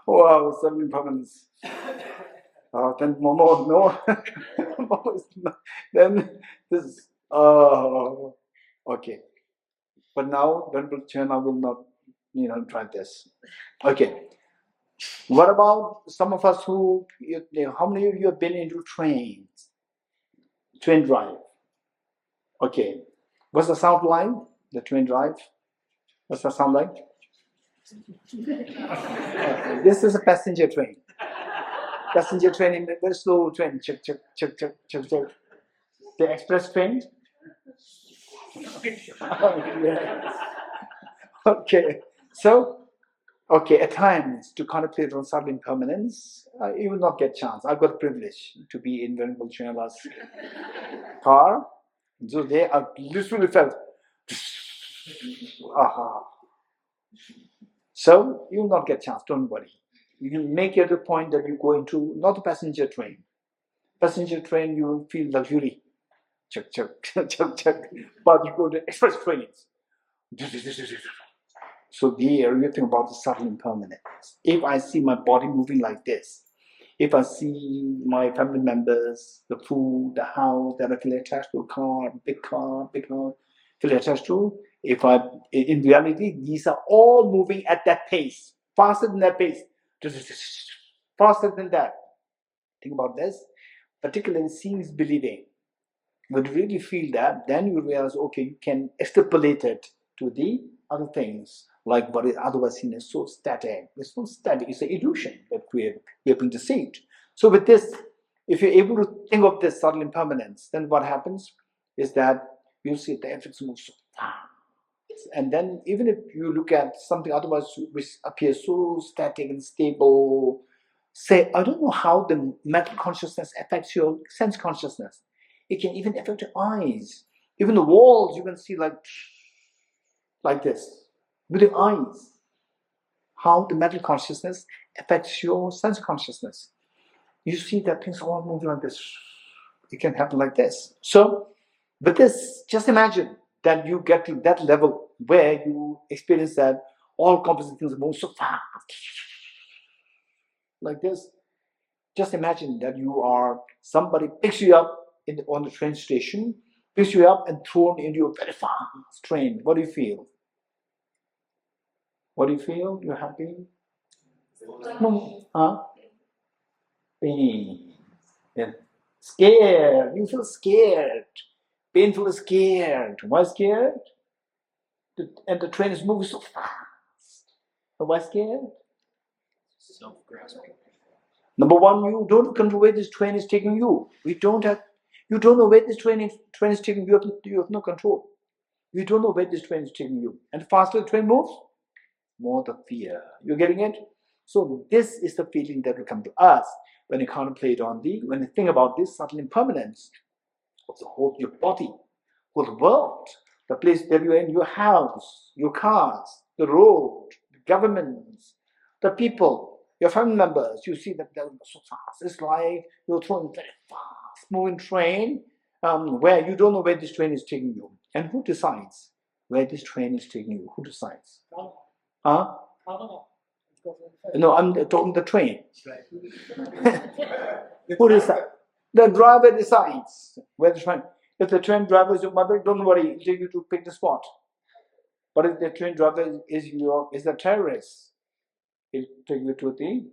Wow, subtle impermanence. Then Momo, no. Momo is not. Then this, okay. But now, Venerable Chena will not, try this. Okay. What about some of us who, how many of you have been into train drive? Okay. What's the sound like? The train drive? What's the sound like? This is a passenger train. Passenger train in the very slow train. Check. The express train? Yes. Okay. So, at times, to contemplate on subtle impermanence, you will not get chance. I've got the privilege to be in Venerable Chögyal's car. So they are literally felt. Aha. So you will not get chance, don't worry. You can make it a point that you go into not a passenger train. Passenger train, you will feel luxury. Check. But you go to express trains. So there, you think about the subtle impermanence. If I see my body moving like this, if I see my family members, the food, the house that I feel attached to, big car, feel attached to, in reality, these are all moving at that pace, faster than that pace, faster than that. Think about this. Particularly seeing is believing. When you really feel that, then you realize, okay, you can extrapolate it to the other things, like what is otherwise seen as so static. It's not static, it's an illusion that we have been deceived. So with this, if you're able to think of this subtle impermanence, then what happens is that you'll see the effects move so fast. And then even if you look at something otherwise which appears so static and stable, say, I don't know how the mental consciousness affects your sense consciousness. It can even affect your eyes. Even the walls you can see like this, with your eyes. How the mental consciousness affects your sense consciousness. You see that things all move like this. It can happen like this. So, but this, just imagine that you get to that level where you experience that all composite things move so fast. Like this. Just imagine that somebody picks you up on the train station, picks you up and thrown into a very fast train. What do you feel? What do you feel? You're happy? No. Huh? Pain. Yeah. Scared. You feel scared. Painfully scared. Why scared? And the train is moving so fast. Why scared? Self-grasping. Number one, you don't control where this train is taking you. You don't know where this train is taking you. You have no control. You don't know where this train is taking you. And the faster the train moves, more the fear. You're getting it? So this is the feeling that will come to us when you contemplate when you think about this subtle impermanence of the whole, your body, whole the world, the place that you're in, your house, your cars, the road, the governments, the people, your family members. You see that they're so fast. It's like you're thrown very fast moving train where you don't know where this train is taking you. And who decides where this train is taking you? Who decides? Huh? No, I'm talking the train. Who decides? The driver decides where the train. If the train driver is your mother, don't worry, he'll take you to pick the spot. But if the train driver is a terrorist, he'll take you to the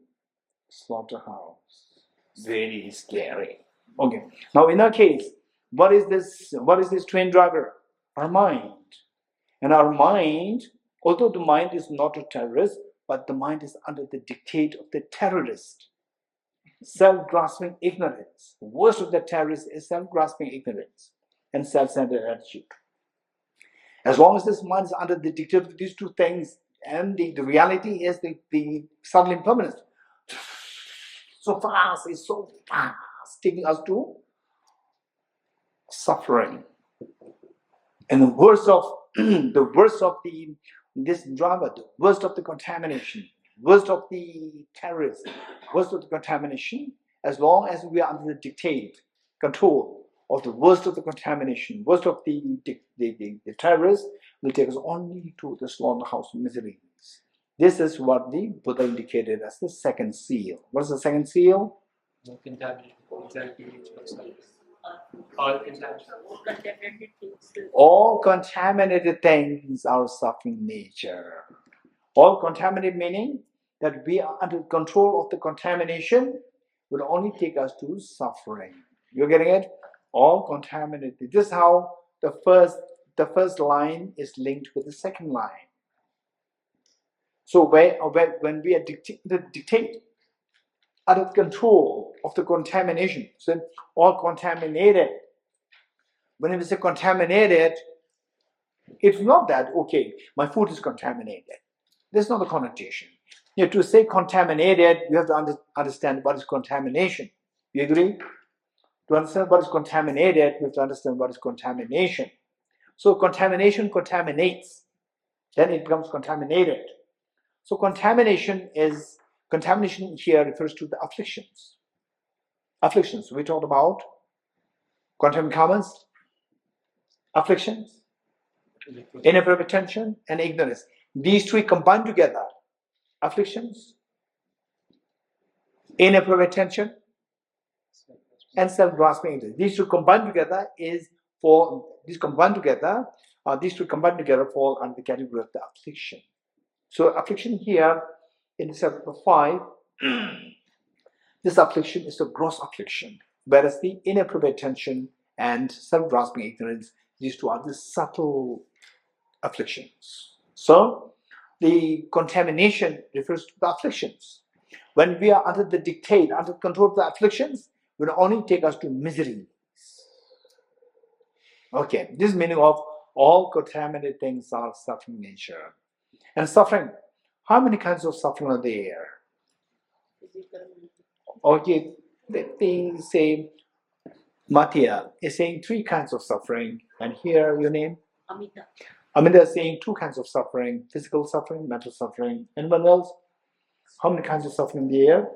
slaughterhouse. Very scary. Okay. Now in our case, what is this train driver? Our mind. And our mind, although the mind is not a terrorist, but the mind is under the dictate of the terrorist. Self-grasping ignorance. Worst of the terrorists is self-grasping ignorance and self-centered attitude. As long as this mind is under the dictate of these two things, and the reality is the subtle impermanence. So fast, taking us to suffering. And the worst of this drama, the worst of the contamination, worst of the terrorists, worst of the contamination, as long as we are under the dictate, control of the worst of the contamination, worst of the terrorists, will take us only to the slaughterhouse miseries. This is what the Buddha indicated as the second seal. What is the second seal? No contamination. Exactly. All contamination. All contaminated things are suffering nature. All contaminated meaning that we are under control of the contamination will only take us to suffering. You're getting it? All contaminated. This is how the first line is linked with the second line. So when we are dictate under control of the contamination, so all contaminated. When we say contaminated, it's not that, okay, my food is contaminated. There's not a connotation. To say contaminated, you have to understand what is contamination. You agree? To understand what is contaminated, you have to understand what is contamination. So contamination contaminates. Then it becomes contaminated. So contamination here refers to the afflictions. Afflictions. We talked about quantum comments, afflictions, inappropriate attention, and ignorance. These three combined together, afflictions, inappropriate attention, and self-grasping ignorance. These two combined together fall under the category of the affliction. So affliction here in the 7.5, this affliction is a gross affliction, whereas the inappropriate attention and self-grasping ignorance, these two are the subtle afflictions. So the contamination refers to the afflictions. When we are under the dictate, under control of the afflictions, it will only take us to miseries. Okay, this is meaning of all contaminated things are suffering nature. And suffering, how many kinds of suffering are there? Okay, they say Matya is saying 3 kinds of suffering, and here your name? Amita. Amita is saying 2 kinds of suffering: physical suffering, mental suffering. Anyone else? How many kinds of suffering in the air?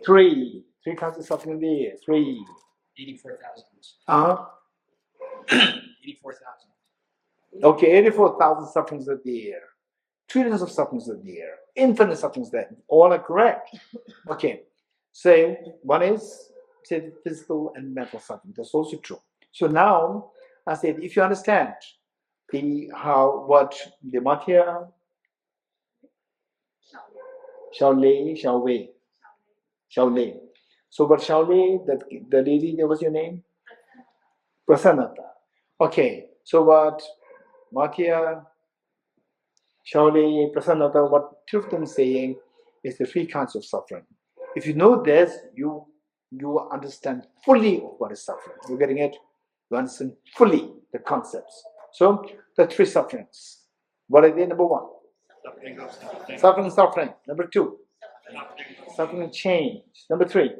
3. 3 kinds of suffering in the air. 3. 84,000. 84,000. Okay, 84,000 sufferings in the air. Trillions of sufferings in the air. Infinite sufferings there. All are correct. Okay. So one is say physical and mental suffering. That's also true. So now I said if you understand what the Matya Shaolei. So what Shaolei, the lady, what was your name? Prasannata. Okay. So what Matya, Shaolei, Prasannata, what Tirtham is saying is the 3 kinds of suffering. If you know this, you understand fully what is suffering. You're getting it? You understand fully the concepts. So the 3 sufferings. What are they? Number 1. Suffering. Number 2. Suffering change. Number 3.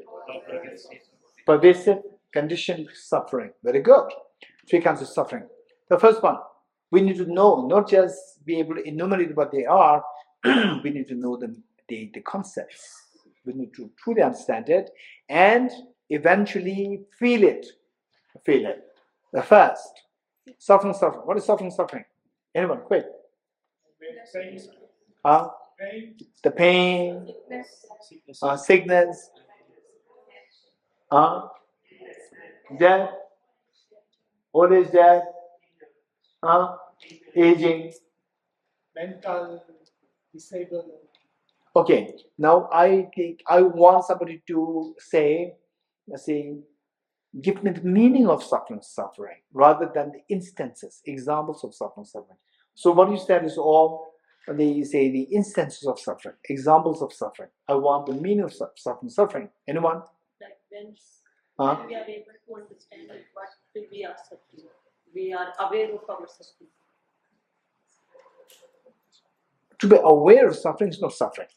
Pervasive conditioned suffering. Very good. 3 kinds of suffering. The first one, we need to know, not just be able to enumerate what they are, we need to know the concepts. We need to truly understand it and eventually feel it. The first, suffering. What is suffering? Anyone, quick. The pain, sickness, death, old age death, aging, mental disabled. Okay, now I want somebody to say, give me the meaning of suffering, rather than the instances, examples of suffering. So what you said is all, they say the instances of suffering, examples of suffering. I want the meaning of suffering. Anyone? Like when we are able to understand what we are suffering, we are aware of our suffering. To be aware of suffering is not suffering.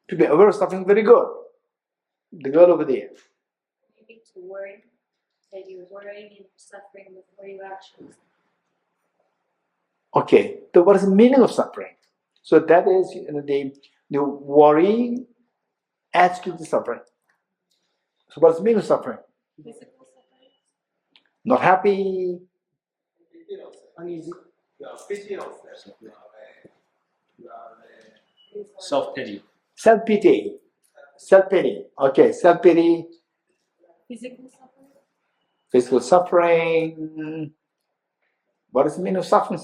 To be aware of suffering, very good. The girl over there. Maybe to worry, that you're worrying and suffering before you actually. Okay, so what is the meaning of suffering? So that is the worry adds to the suffering. So what is the meaning of suffering? Physical suffering? Not happy. Uneasy. Self-pity. Self-pity. Okay, self-pity. Physical suffering? Physical suffering. What is the meaning of suffering?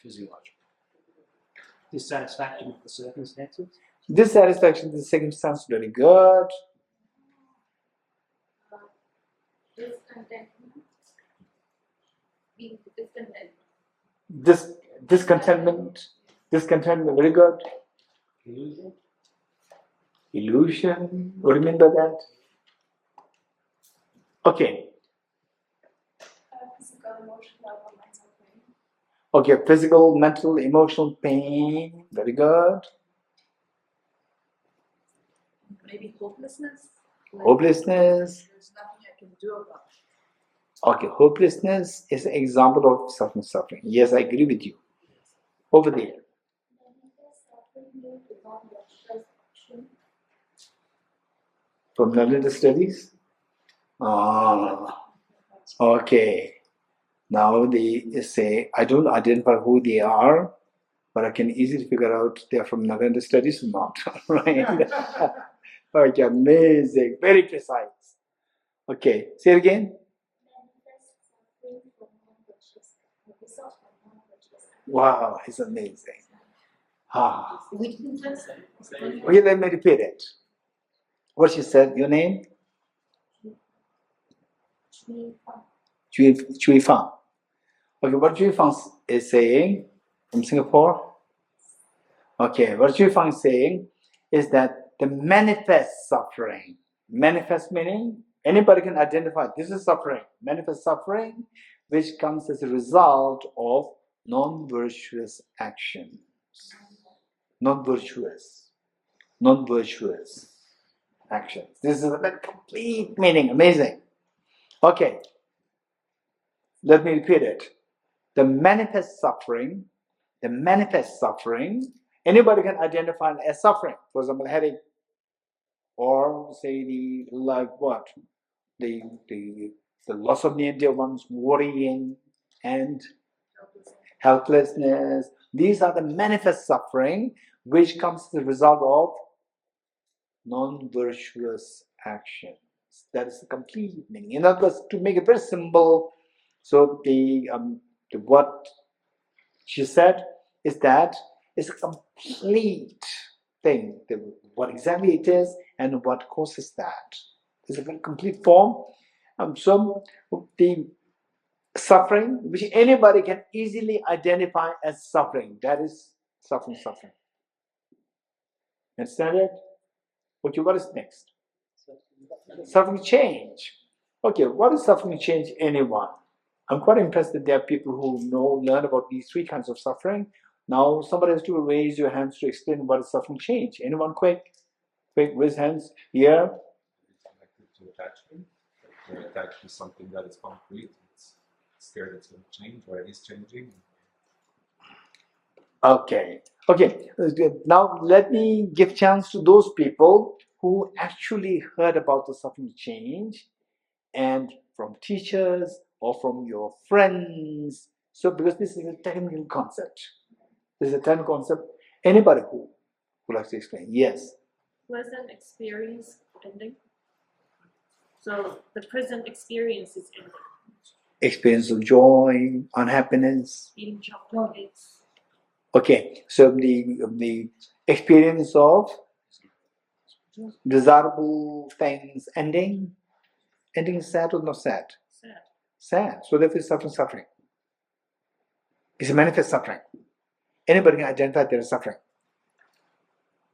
Physiological. Dissatisfaction with the circumstances. Dissatisfaction with the circumstance, very good. Discontentment. Being discontent. Discontentment, very good. Illusion. What do you mean by that? Okay. Physical, emotional, or mental pain. Okay, physical, mental, emotional pain. Very good. Maybe hopelessness. Hopelessness. There's nothing I can do about it. Okay, hopelessness is an example of suffering. Yes, I agree with you. Over there. From Nalanda studies? Okay. Now they say, I don't identify who they are, but I can easily figure out they are from Nalanda studies or not. Right? Okay, amazing. Very precise. Okay, say it again. Wow, it's amazing. Okay, let me repeat it. What she said, your name? Chui Fang. Okay, what Chui Fang is saying from Singapore? Okay, what Chui Fang is saying is that the manifest suffering, manifest meaning anybody can identify this is suffering, manifest suffering, which comes as a result of non-virtuous actions. Non-virtuous. non-virtuous actions. This is a complete meaning, amazing. Okay, let me repeat it. The manifest suffering, anybody can identify as suffering. For example, headache, or say the loss of near dear ones, worrying, and helplessness. These are the manifest suffering which comes as a result of non-virtuous actions. That is the complete meaning. In other words, to make it very simple, so what she said is that it's a complete thing. What exactly it is and what causes that. It's a very complete form. So the suffering, which anybody can easily identify as suffering, that is suffering. Understand it? Okay, what is next? Suffering change. Okay, what is suffering change anyone? I'm quite impressed that there are people who learn about these three kinds of suffering. Now somebody has to raise your hands to explain what is suffering change. Anyone quick, raise hands. Yeah. Connected to attachment. You're attached to something that is concrete. It's scared it's going to change or it is changing. Okay. Now let me give chance to those people who actually heard about the suffering change, and from teachers or from your friends. So because this is a technical concept. Anybody who would like to explain? Yes. Pleasant experience ending. So the present experience is ending. Experience of joy, unhappiness. Eating chocolate cakes. Okay, so the experience of desirable things ending is sad or not sad? Sad. So therefore it's suffering. It's a manifest suffering. Anybody can identify there is suffering.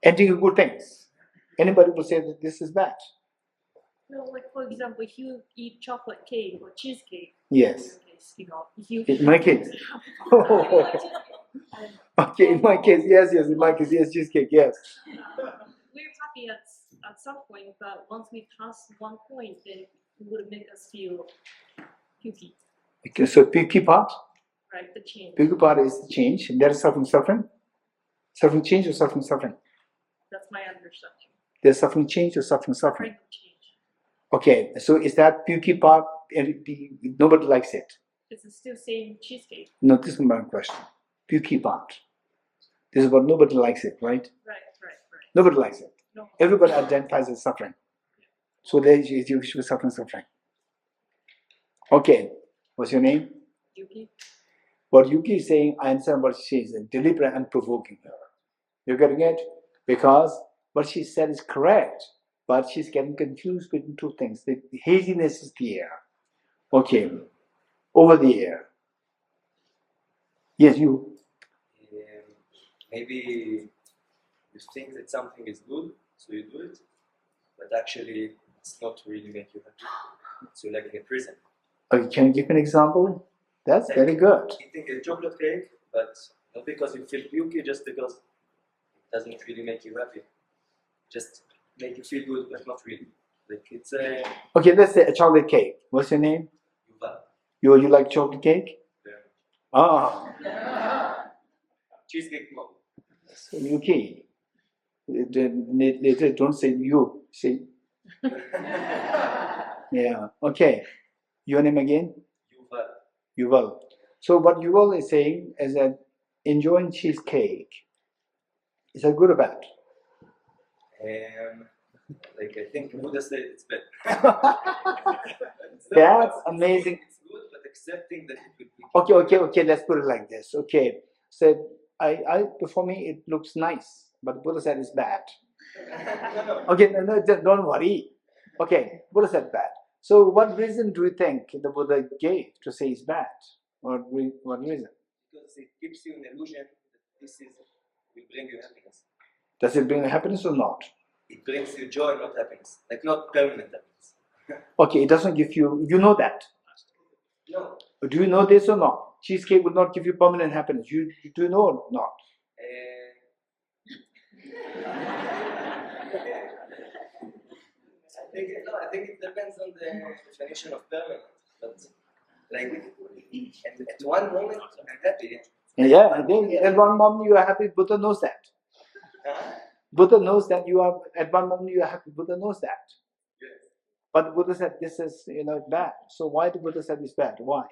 Ending of good things. Anybody will say that this is bad. No, like for example, if you eat chocolate cake or cheesecake. Yes. If you In my case. Okay, in my case, yes, cheesecake, yes. We're happy at some point, but once we pass one point, then it would make us feel pukey. Okay, so pukey part? Right, the change. Pukey part is the change. There is suffering. Suffering change or suffering? That's my understanding. There's suffering change or suffering? Change. Okay, so is that pukey part, nobody likes it? Is it still saying cheesecake? No, this is my question. Pukey part. This is what nobody likes it, right? Right. Nobody likes it. No. Everybody identifies as suffering. So there you should suffering. Okay, what's your name? Yuki. What Yuki is saying, I understand what she is, deliberate and provoking her. You're getting it? Because what she said is correct, but she's getting confused between two things. The haziness is the air. Okay, over the air. Yes, you. Maybe you think that something is good, so you do it, but actually it's not really make you happy. So like in a prison. Okay, can you give an example? That's very good. Eating a chocolate cake, but not because you feel pukey, just because it doesn't really make you happy. Just make you feel good, but not really. Like it's a... Okay, let's say a chocolate cake. What's your name? Yuval. You like chocolate cake? Yeah. Ah. Cheesecake mom. So Yuki. Later, don't say you. Say. Yeah. Okay. Your name again? Yuval. So what Yuval is saying is that enjoying cheesecake, is that good or bad? Like I think Buddha said it's bad. That's amazing. It's good, but accepting that it would be. Okay. Let's put it like this. Okay. So for me it looks nice, but Buddha said it's bad. Okay, no, don't worry. Okay, Buddha said bad. So what reason do you think the Buddha gave to say it's bad? What reason? Because it gives you an illusion that this will bring you happiness. Does it bring happiness or not? It brings you joy, not happiness. Like not permanent happiness. Okay, it doesn't give you know that. No. Do you know this or not? Cheesecake would not give you permanent happiness. You do know or not? I think it depends on the definition of permanent. But like, at one moment I'm happy. Yeah, I think at one moment you are happy, Buddha knows that. Buddha knows that you are, at one moment you are happy, Buddha knows that. Yes. But Buddha said this is, bad. So why the Buddha said it's bad? Why?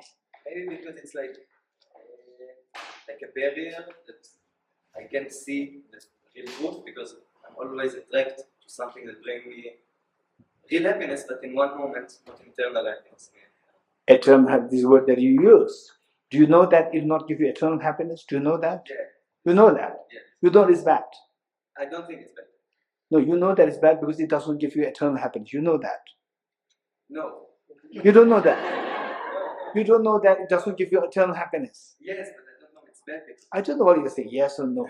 Maybe because it's like a barrier that I can't see the real truth because I'm always attracted to something that brings me real happiness, but in one moment, not eternal happiness. Eternal, this word that you use. Do you know that it will not give you eternal happiness? Do you know that? Yeah. You know that? Yeah. You know it's bad. I don't think it's bad. No, you know that it's bad because it doesn't give you eternal happiness. You know that. No. You don't know that. You don't know that it doesn't give you eternal happiness. Yes, but I don't know it's bad. I don't know what you say, yes or no.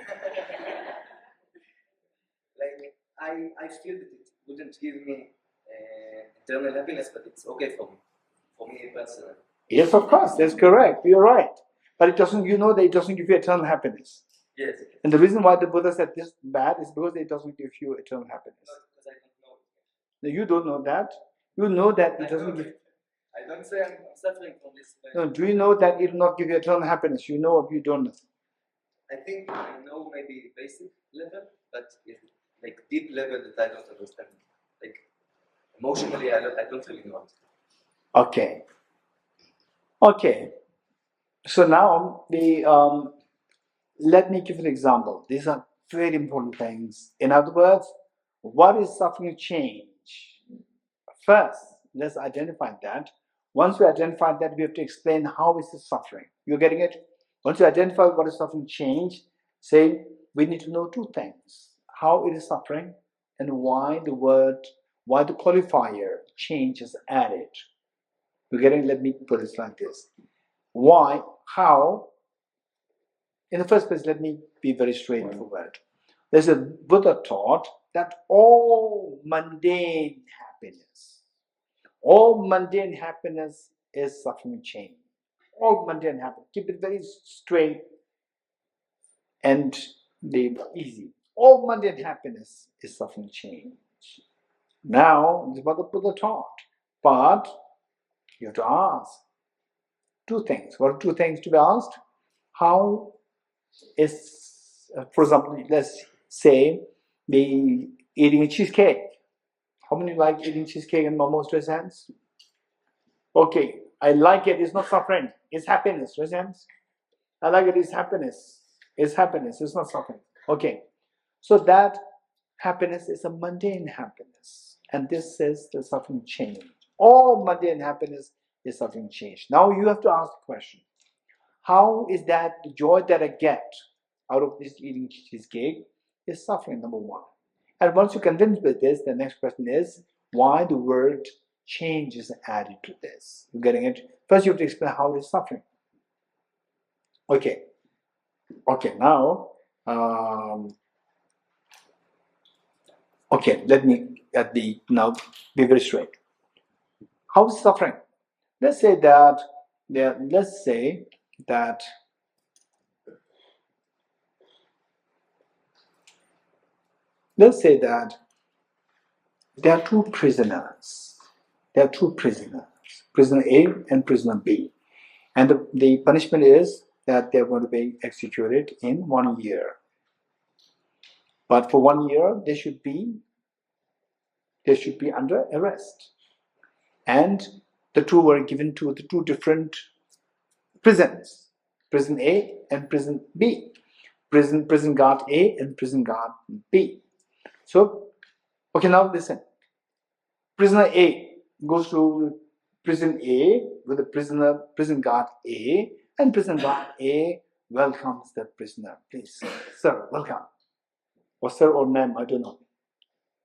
Like, I feel that it wouldn't give me eternal happiness, but it's okay for me personally. Yes, of course, that's correct. You're right. But it doesn't, you know that it doesn't give you eternal happiness. Yes. And the reason why the Buddha said this bad is because it doesn't give you eternal happiness. No, because I don't know. No, you don't know that. You know that it doesn't give. I don't say I'm suffering from this. No, do you know that it will not give you eternal happiness? You know or you don't know? I think I know maybe basic level, but like deep level that I don't understand. Like emotionally, I don't really know. Okay. Okay. So now let me give an example. These are very important things. In other words, what is suffering change? First, let's identify that. Once we identify that, we have to explain how is it suffering. You're getting it? Once you identify what is suffering change, say we need to know two things. How it is suffering and why the qualifier change is added. You're getting? Let me put it like this. Why? How? In the first place, let me be very straightforward. There's a Buddha taught that all mundane happiness is suffering change. All mundane happiness. Keep it very straight and easy. All mundane happiness is suffering change. Now, this is what the Buddha taught. But you have to ask two things. What are two things to be asked? How is, for example, let's say the eating a cheesecake. How many like eating cheesecake and momos? Raise hands. Okay, I like it. It's not suffering. It's happiness. Raise hands. I like it. It's happiness. It's happiness. It's not suffering. Okay, so that happiness is a mundane happiness, and this is the suffering change. All mundane happiness is suffering change. Now you have to ask the question: how is that the joy that I get out of this eating cheesecake is suffering? Number one. And once you're convinced with this, the next question is why the word change is added to this. You're getting it? First, you have to explain how it is suffering. Okay. Now, let me now be very straight. How is suffering? Let's say that there are two prisoners. Prisoner A and prisoner B. And the punishment is that they're going to be executed in 1 year. But for 1 year, they should be under arrest. And the two were given to the two different prisons. Prison A and prison B. Prison guard A and prison guard B. So, okay, now listen. Prisoner A goes to prison A with the prison guard A, and prison guard A welcomes the prisoner. Please, sir, welcome. Or sir or ma'am, I don't know.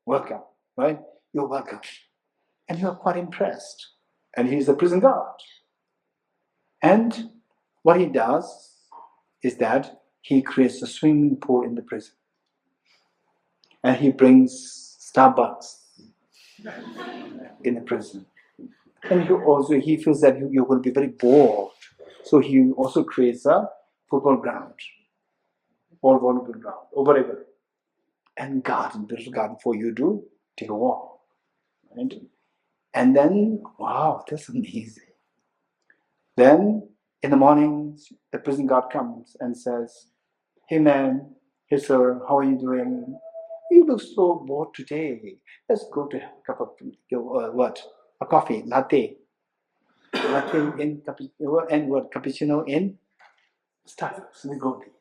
Welcome, right? You're welcome. And you're quite impressed. And he's a prison guard. And what he does is that he creates a swimming pool in the prison. And he brings Starbucks in the prison. And he feels that you're going to be very bored. So he also creates a football ground or volleyball ground or whatever. and garden, beautiful garden for you to take a walk. Right? And then, wow, that's amazing. Then in the morning, the prison guard comes and says, "Hey man, hey sir, how are you doing? You look so bored today. Let's go to have a cup of a coffee, latte in cappuccino and cappuccino in Starbucks. We go there.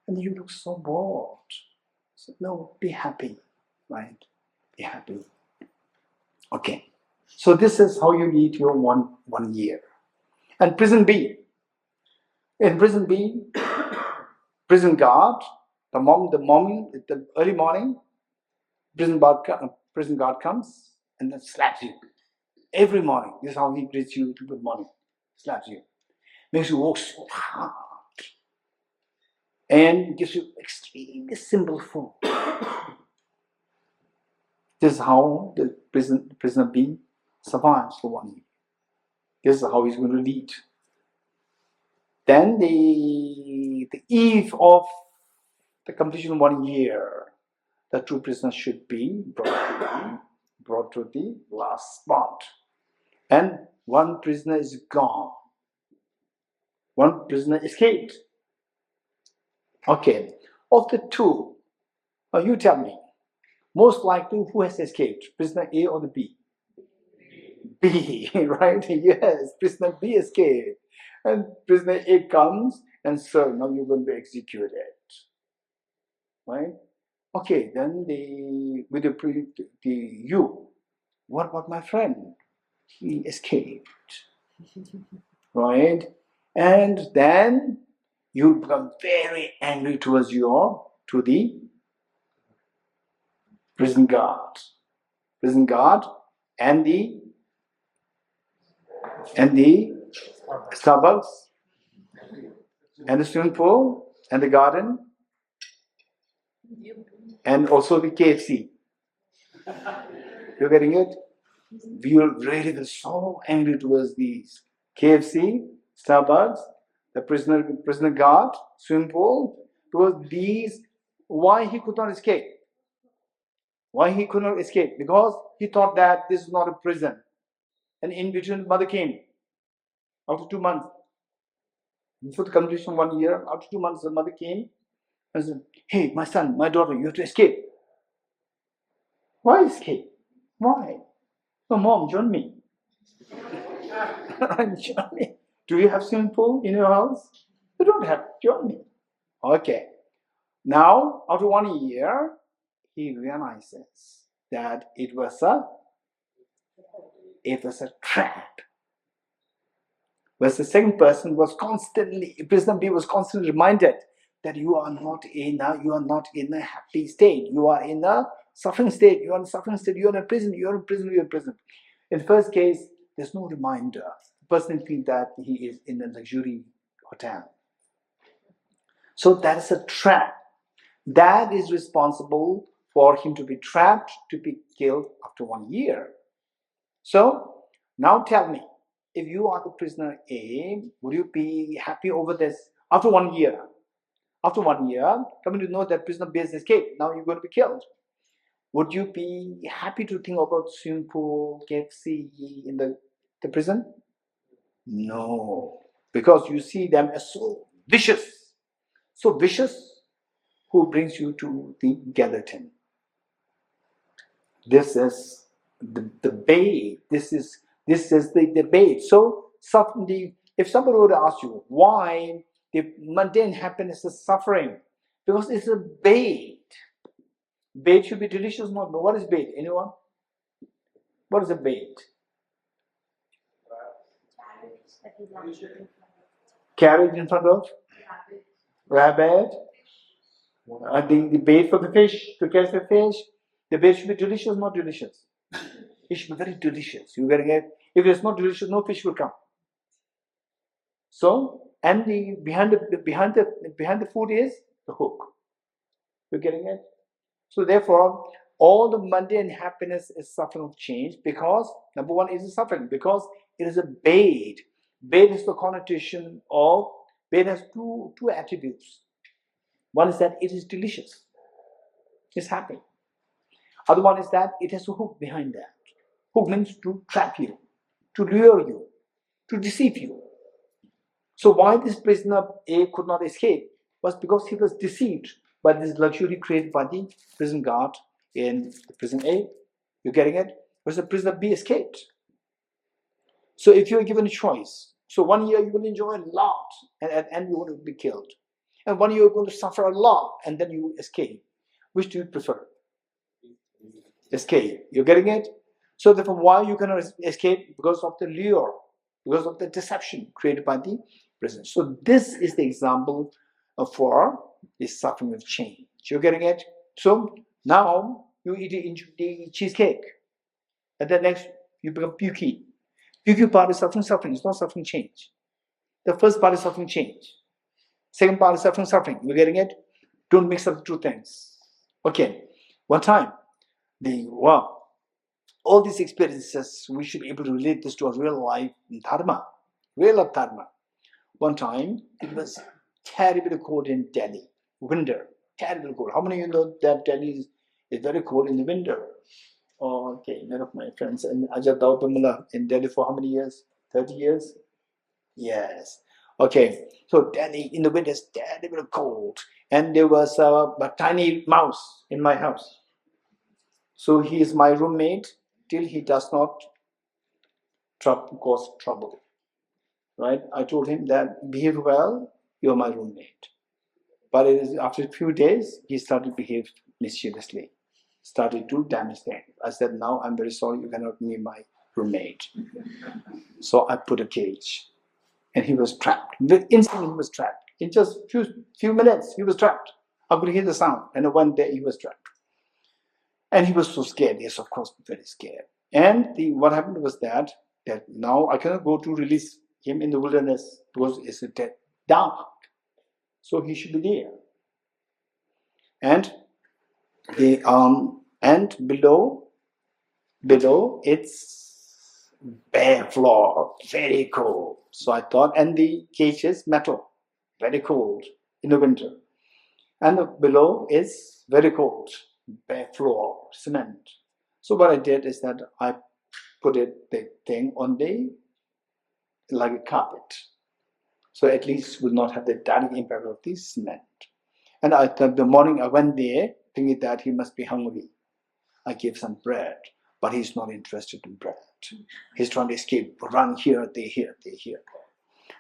And you look so bored. So no, be happy, right? Be happy. Okay. So this is how you lead your one year. And prison B. In prison B, prison guard, the early morning, prison guard comes and then slaps you. Every morning. This is how he greets you to good morning. Slaps you. Makes you work so hard. And gives you extremely simple food. This is how the prisoner B survives for 1 year. This is how he's going to lead. Then the eve of the completion of 1 year, the two prisoners should be brought to the last spot. And one prisoner is gone. One prisoner escaped. Okay, of the two, you tell me, most likely who has escaped, prisoner A or the B? B, right? Yes, prisoner B escaped. And prisoner A comes and sir, now you're going to be executed. Right? Okay, then what about my friend? He escaped. Right? And then you become very angry towards the prison guard. Prison guard and the Starbucks and the swimming pool and the garden and also the KFC. You're getting it? We will really be so angry towards these KFC, Starbucks, the prisoner guard, swimming pool, because these, why he could not escape? Why he could not escape? Because he thought that this is not a prison. And in between, mother came. After 2 months, before the completion of 1 year, after 2 months, the mother came and said, "Hey, my son, my daughter, you have to escape." Why escape? Why? "Oh, mom, join me." Join me. Do you have swimming pool in your house? You don't have. Join me. Okay. Now, after 1 year, he realizes that it was a trap. Whereas the second person was prisoner B was constantly reminded that you are not in a happy state. You are in a suffering state. You are in a suffering state. You are in a prison. You are in prison. You are in prison. In the first case, there's no reminder. The person feels that he is in a luxury hotel. So that is a trap. That is responsible for him to be trapped, to be killed after 1 year. So now tell me, if you are the prisoner A, would you be happy over this after 1 year? After 1 year, coming to know that prisoner B has escaped, now you're going to be killed. Would you be happy to think about swimming pool, KFC in the prison? No, because you see them as so vicious. So vicious, who brings you to the guillotine. This is the bait. This is the debate. So if somebody would ask you why the mundane happiness is suffering, because it's a bait. Bait should be delicious, not. What is bait? Anyone? What is a bait? Carrot in front of rabbit. The bait for the fish, to catch the fish. The bait should be delicious, not delicious. It should be very delicious. You're getting it? If it's not delicious, no fish will come. So, and behind the food is the hook. You're getting it? So therefore, all the mundane happiness is suffering of change because number one is suffering because it is a bait. Bait is the connotation of bait has two attributes. One is that it is delicious. It's happy. Other one is that it has a hook behind that. Hook means to trap you, to lure you, to deceive you. So why this prisoner A could not escape was because he was deceived by this luxury created by the prison guard in the prison A. You getting it? Whereas the prisoner B escaped. So if you're given a choice, so 1 year you will enjoy a lot, and at the end you want to be killed. And 1 year you're going to suffer a lot, and then you escape. Which do you prefer? Escape. You're getting it? So therefore, why you cannot escape? Because of the lure, because of the deception created by the prison. So this is the example for the suffering of change. You're getting it? So now you eat the cheesecake, and then next you become pukey. Pukey part is suffering. It's not suffering change. The first part is suffering change. Second part is suffering. You're getting it? Don't mix up the two things. Okay. One time, all these experiences, we should be able to relate this to a real life dharma, real life dharma. One time, it was terribly cold in Delhi, winter, terribly cold. How many of you know that Delhi is very cold in the winter? Okay, many of my friends in Ajat Daupamala in Delhi for how many years? 30 years? Yes. Okay, so Delhi in the winter is terribly cold, and there was a tiny mouse in my house. So he is my roommate till he does not cause trouble. Right? I told him that behave well, you're my roommate. But it is after a few days, he started to behave mischievously, started to damage things. I said, now I'm very sorry, you cannot be my roommate. So I put a cage, and he was trapped. Instantly he was trapped. In just few minutes, he was trapped. I could hear the sound, and one day he was trapped. And he was so scared. Yes, of course, very scared. And what happened was that now I cannot go to release him in the wilderness because it's dark. So he should be there. And below it's bare floor, very cold. So I thought, and the cage is metal, very cold in the winter. And below is very cold, bare floor, cement. So what I did is that I put the thing on like a carpet. So at least will not have the direct impact of the cement. And the morning I went there thinking that he must be hungry. I gave some bread, but he's not interested in bread. He's trying to escape, run here, they here.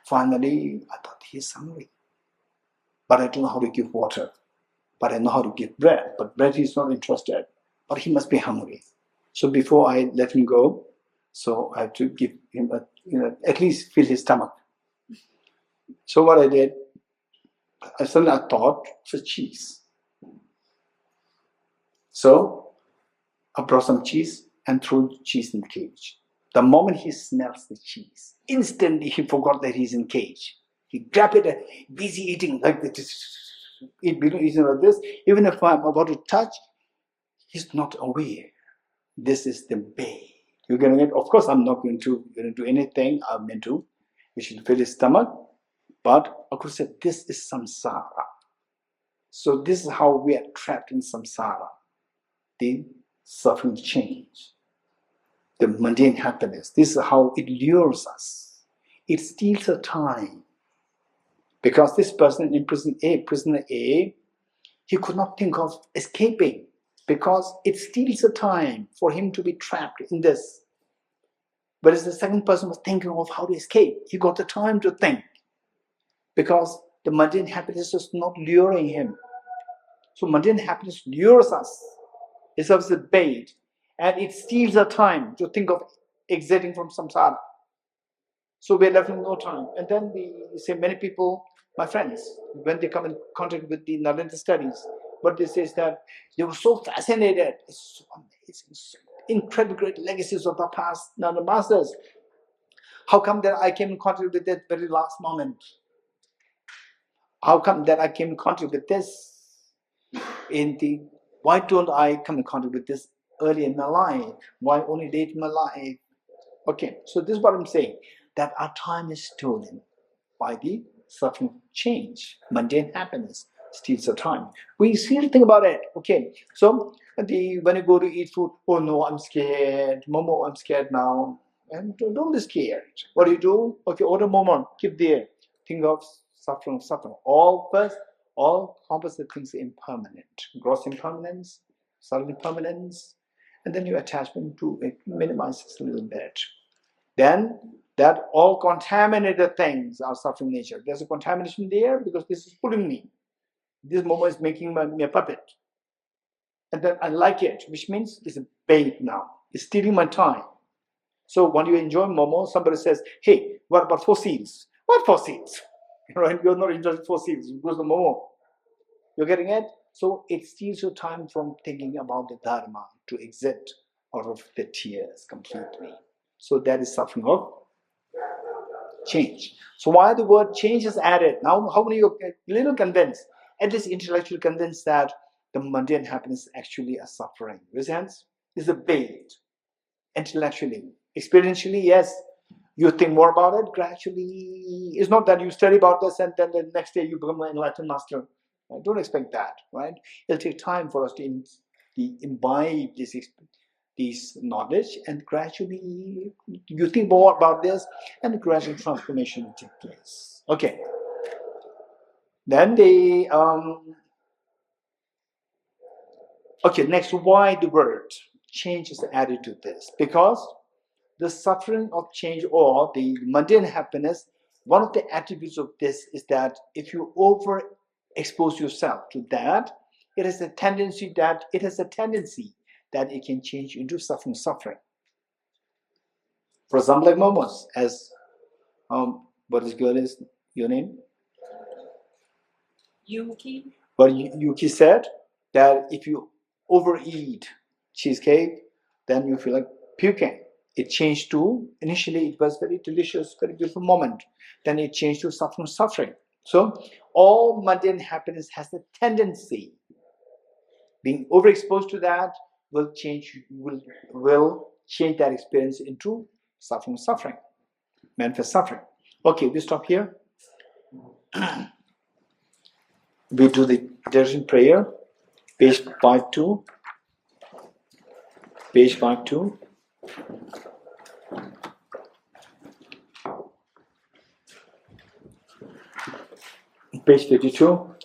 Finally, I thought he's hungry. But I don't know how to give water. But I know how to give bread. But bread he's not interested. But he must be hungry. So before I let him go, so I have to give him at least fill his stomach. So what I did, suddenly I thought for cheese. So I brought some cheese and threw cheese in the cage. The moment he smells the cheese, instantly he forgot that he's in cage. He grabbed it and busy eating like this. Eating like this. Even if I'm about to touch, he's not aware. This is the bait. You're getting it? Of course, I'm not going to do anything I'm meant to. We should fill his stomach. But I could say this is samsara. So this is how we are trapped in samsara. The suffering change. The mundane happiness. This is how it lures us. It steals our time. Because this person in prisoner A, he could not think of escaping. Because it steals the time for him to be trapped in this. Whereas the second person was thinking of how to escape. He got the time to think. Because the mundane happiness is not luring him. So mundane happiness lures us. It serves as bait. And it steals our time to think of exiting from samsara. So we're left with no time. And then we say many people, my friends, when they come in contact with the Nalanda studies, what they say is that they were so fascinated. It's so amazing, so incredible great legacies of the past Nalanda masters. How come that I came in contact with that very last moment? How come that I came in contact with this why don't I come in contact with this early in my life? Why only late in my life? Okay, so this is what I'm saying, that our time is stolen by the suffering change, mundane happiness. steals the time. We seriously think about it. Okay, so when you go to eat food, oh no, I'm scared. Momo, I'm scared now. And don't be scared. What do? Okay, order momo, keep there. Think of suffering. All composite things impermanent. Gross impermanence, subtle impermanence, and then your attachment to it minimizes a little bit. Then that all contaminated things are suffering nature. There's a contamination there because this is pulling me. This momo is making me a puppet. And then I like it, which means it's a bait now. It's stealing my time. So when you enjoy momo, somebody says, hey, what about fossils? What fossils? Right? You're not interested in fossils. You go to momo. You're getting it? So it steals your time from thinking about the Dharma to exit out of the tears completely. So that is suffering of change. So why the word change is added? Now, how many of you are a little convinced, at least intellectually convinced, that the mundane happiness is actually a suffering? Raise hands. It's a bait. Intellectually. Experientially, yes. You think more about it gradually. It's not that you study about this and then the next day you become an enlightened master. Right? Don't expect that, right? It'll take time for us to imbibe this knowledge, and gradually you think more about this, and the gradual transformation will take place. Okay. Then okay, next, why the word change is added to this? Because the suffering of change or the mundane happiness, one of the attributes of this is that if you overexpose yourself to that, it has a tendency that it can change into suffering. For example, like momos, as what is girl is your name? Yuki. But Yuki said that if you overeat cheesecake, then you feel like puking. It changed to, initially it was very delicious, very beautiful moment. Then it changed to suffering. So all mundane happiness has a tendency. Being overexposed to that will change that experience into suffering. Manifest suffering. Okay, we stop here. We do the direction prayer. Page 52. Page 52. Page 52.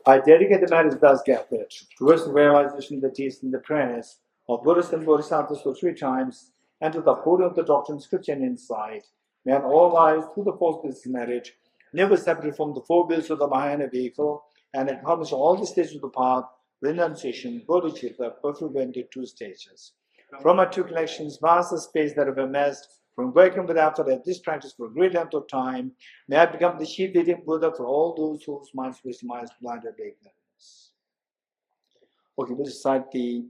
I dedicate the matters thus gathered towards the realization of the teachings and the prayers of Buddhists and Bodhisattvas for 3 times, and to the upholding of the doctrine, scripture, and insight. May in all lives, through the force of this marriage, never separate from the 4 wheels of the Mahāyāna vehicle, and accomplish all the stages of the path, renunciation, Bodhichitta, perfect 2 stages. From our 2 collections, vast space that have amassed, from working with after that this practice for a great length of time, may I become the chief leading Buddha for all those whose minds, wisdom, eyes, blinded by ignorance. Okay, we'll recite the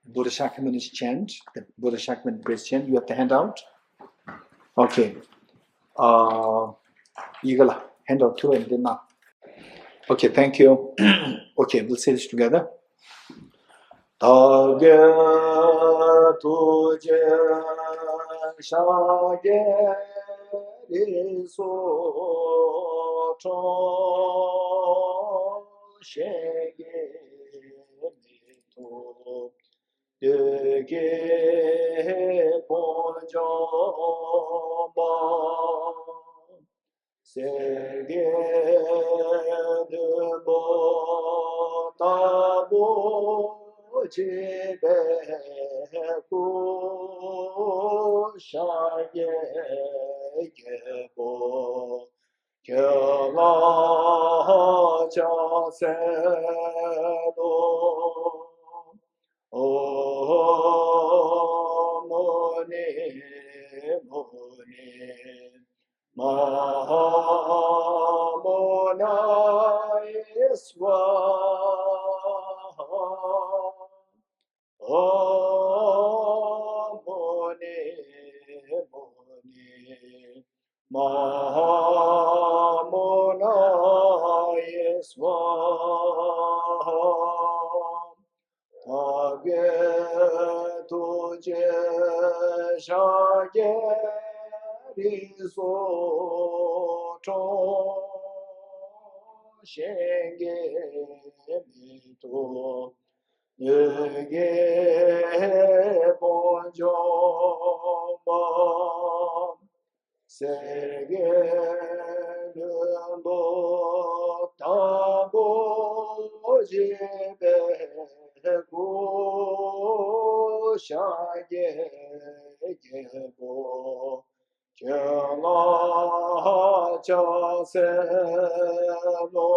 Buddha Shakyamuni chant, the Buddha Shakyamuni bridge chant. You have the handout. Okay. Eagle handout too, and then now. Okay, thank you. Okay, we'll say this together. Tage tuje shage riso cho shege mito dege ponjo ba serge de bo tabo Jibe ku shaye gebo kyala cha se lo o moni Mahamona Swaha Om Moni Mahamonaya Swaha Age Tuje Shage Riso shenge mito yege bonjo ba sege lumbo tabo jibe go shage gebo Chela cha se lo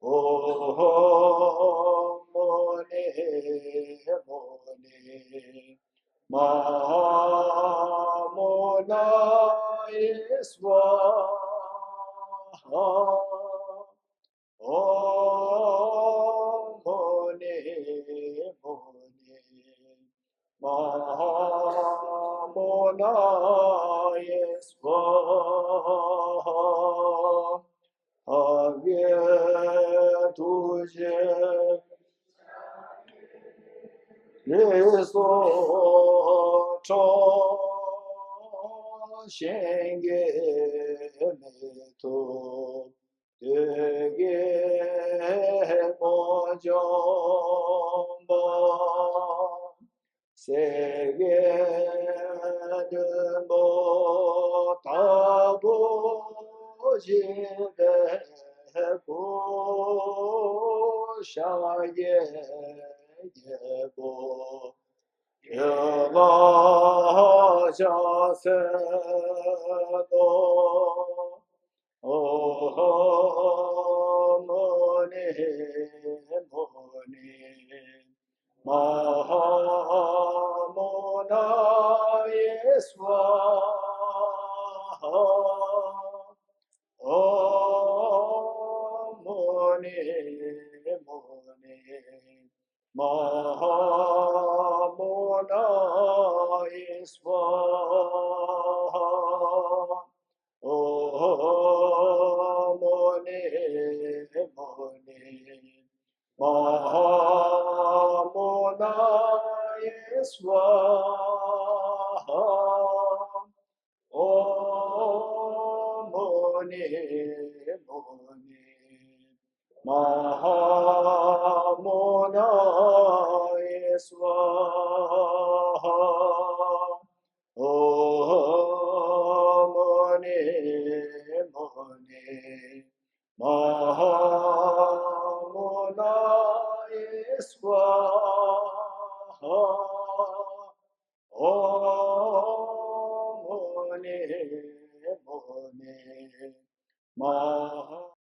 oh mone ma mona iswa oh mone Mahāyāna Svaha Avyetuje Yeso Cho Shenge Meto Dege Mojamba Sege Dumbo Tabo Jibe Go Shaye Yebo Yama Jase Do Oh Mone Mahāyāna Svaha Om Mone Mahāyāna Svaha Om Mone Mahāyāna Svaha Om Mone Mahāyāna Svaha Om Mone Mahāyāna Svaha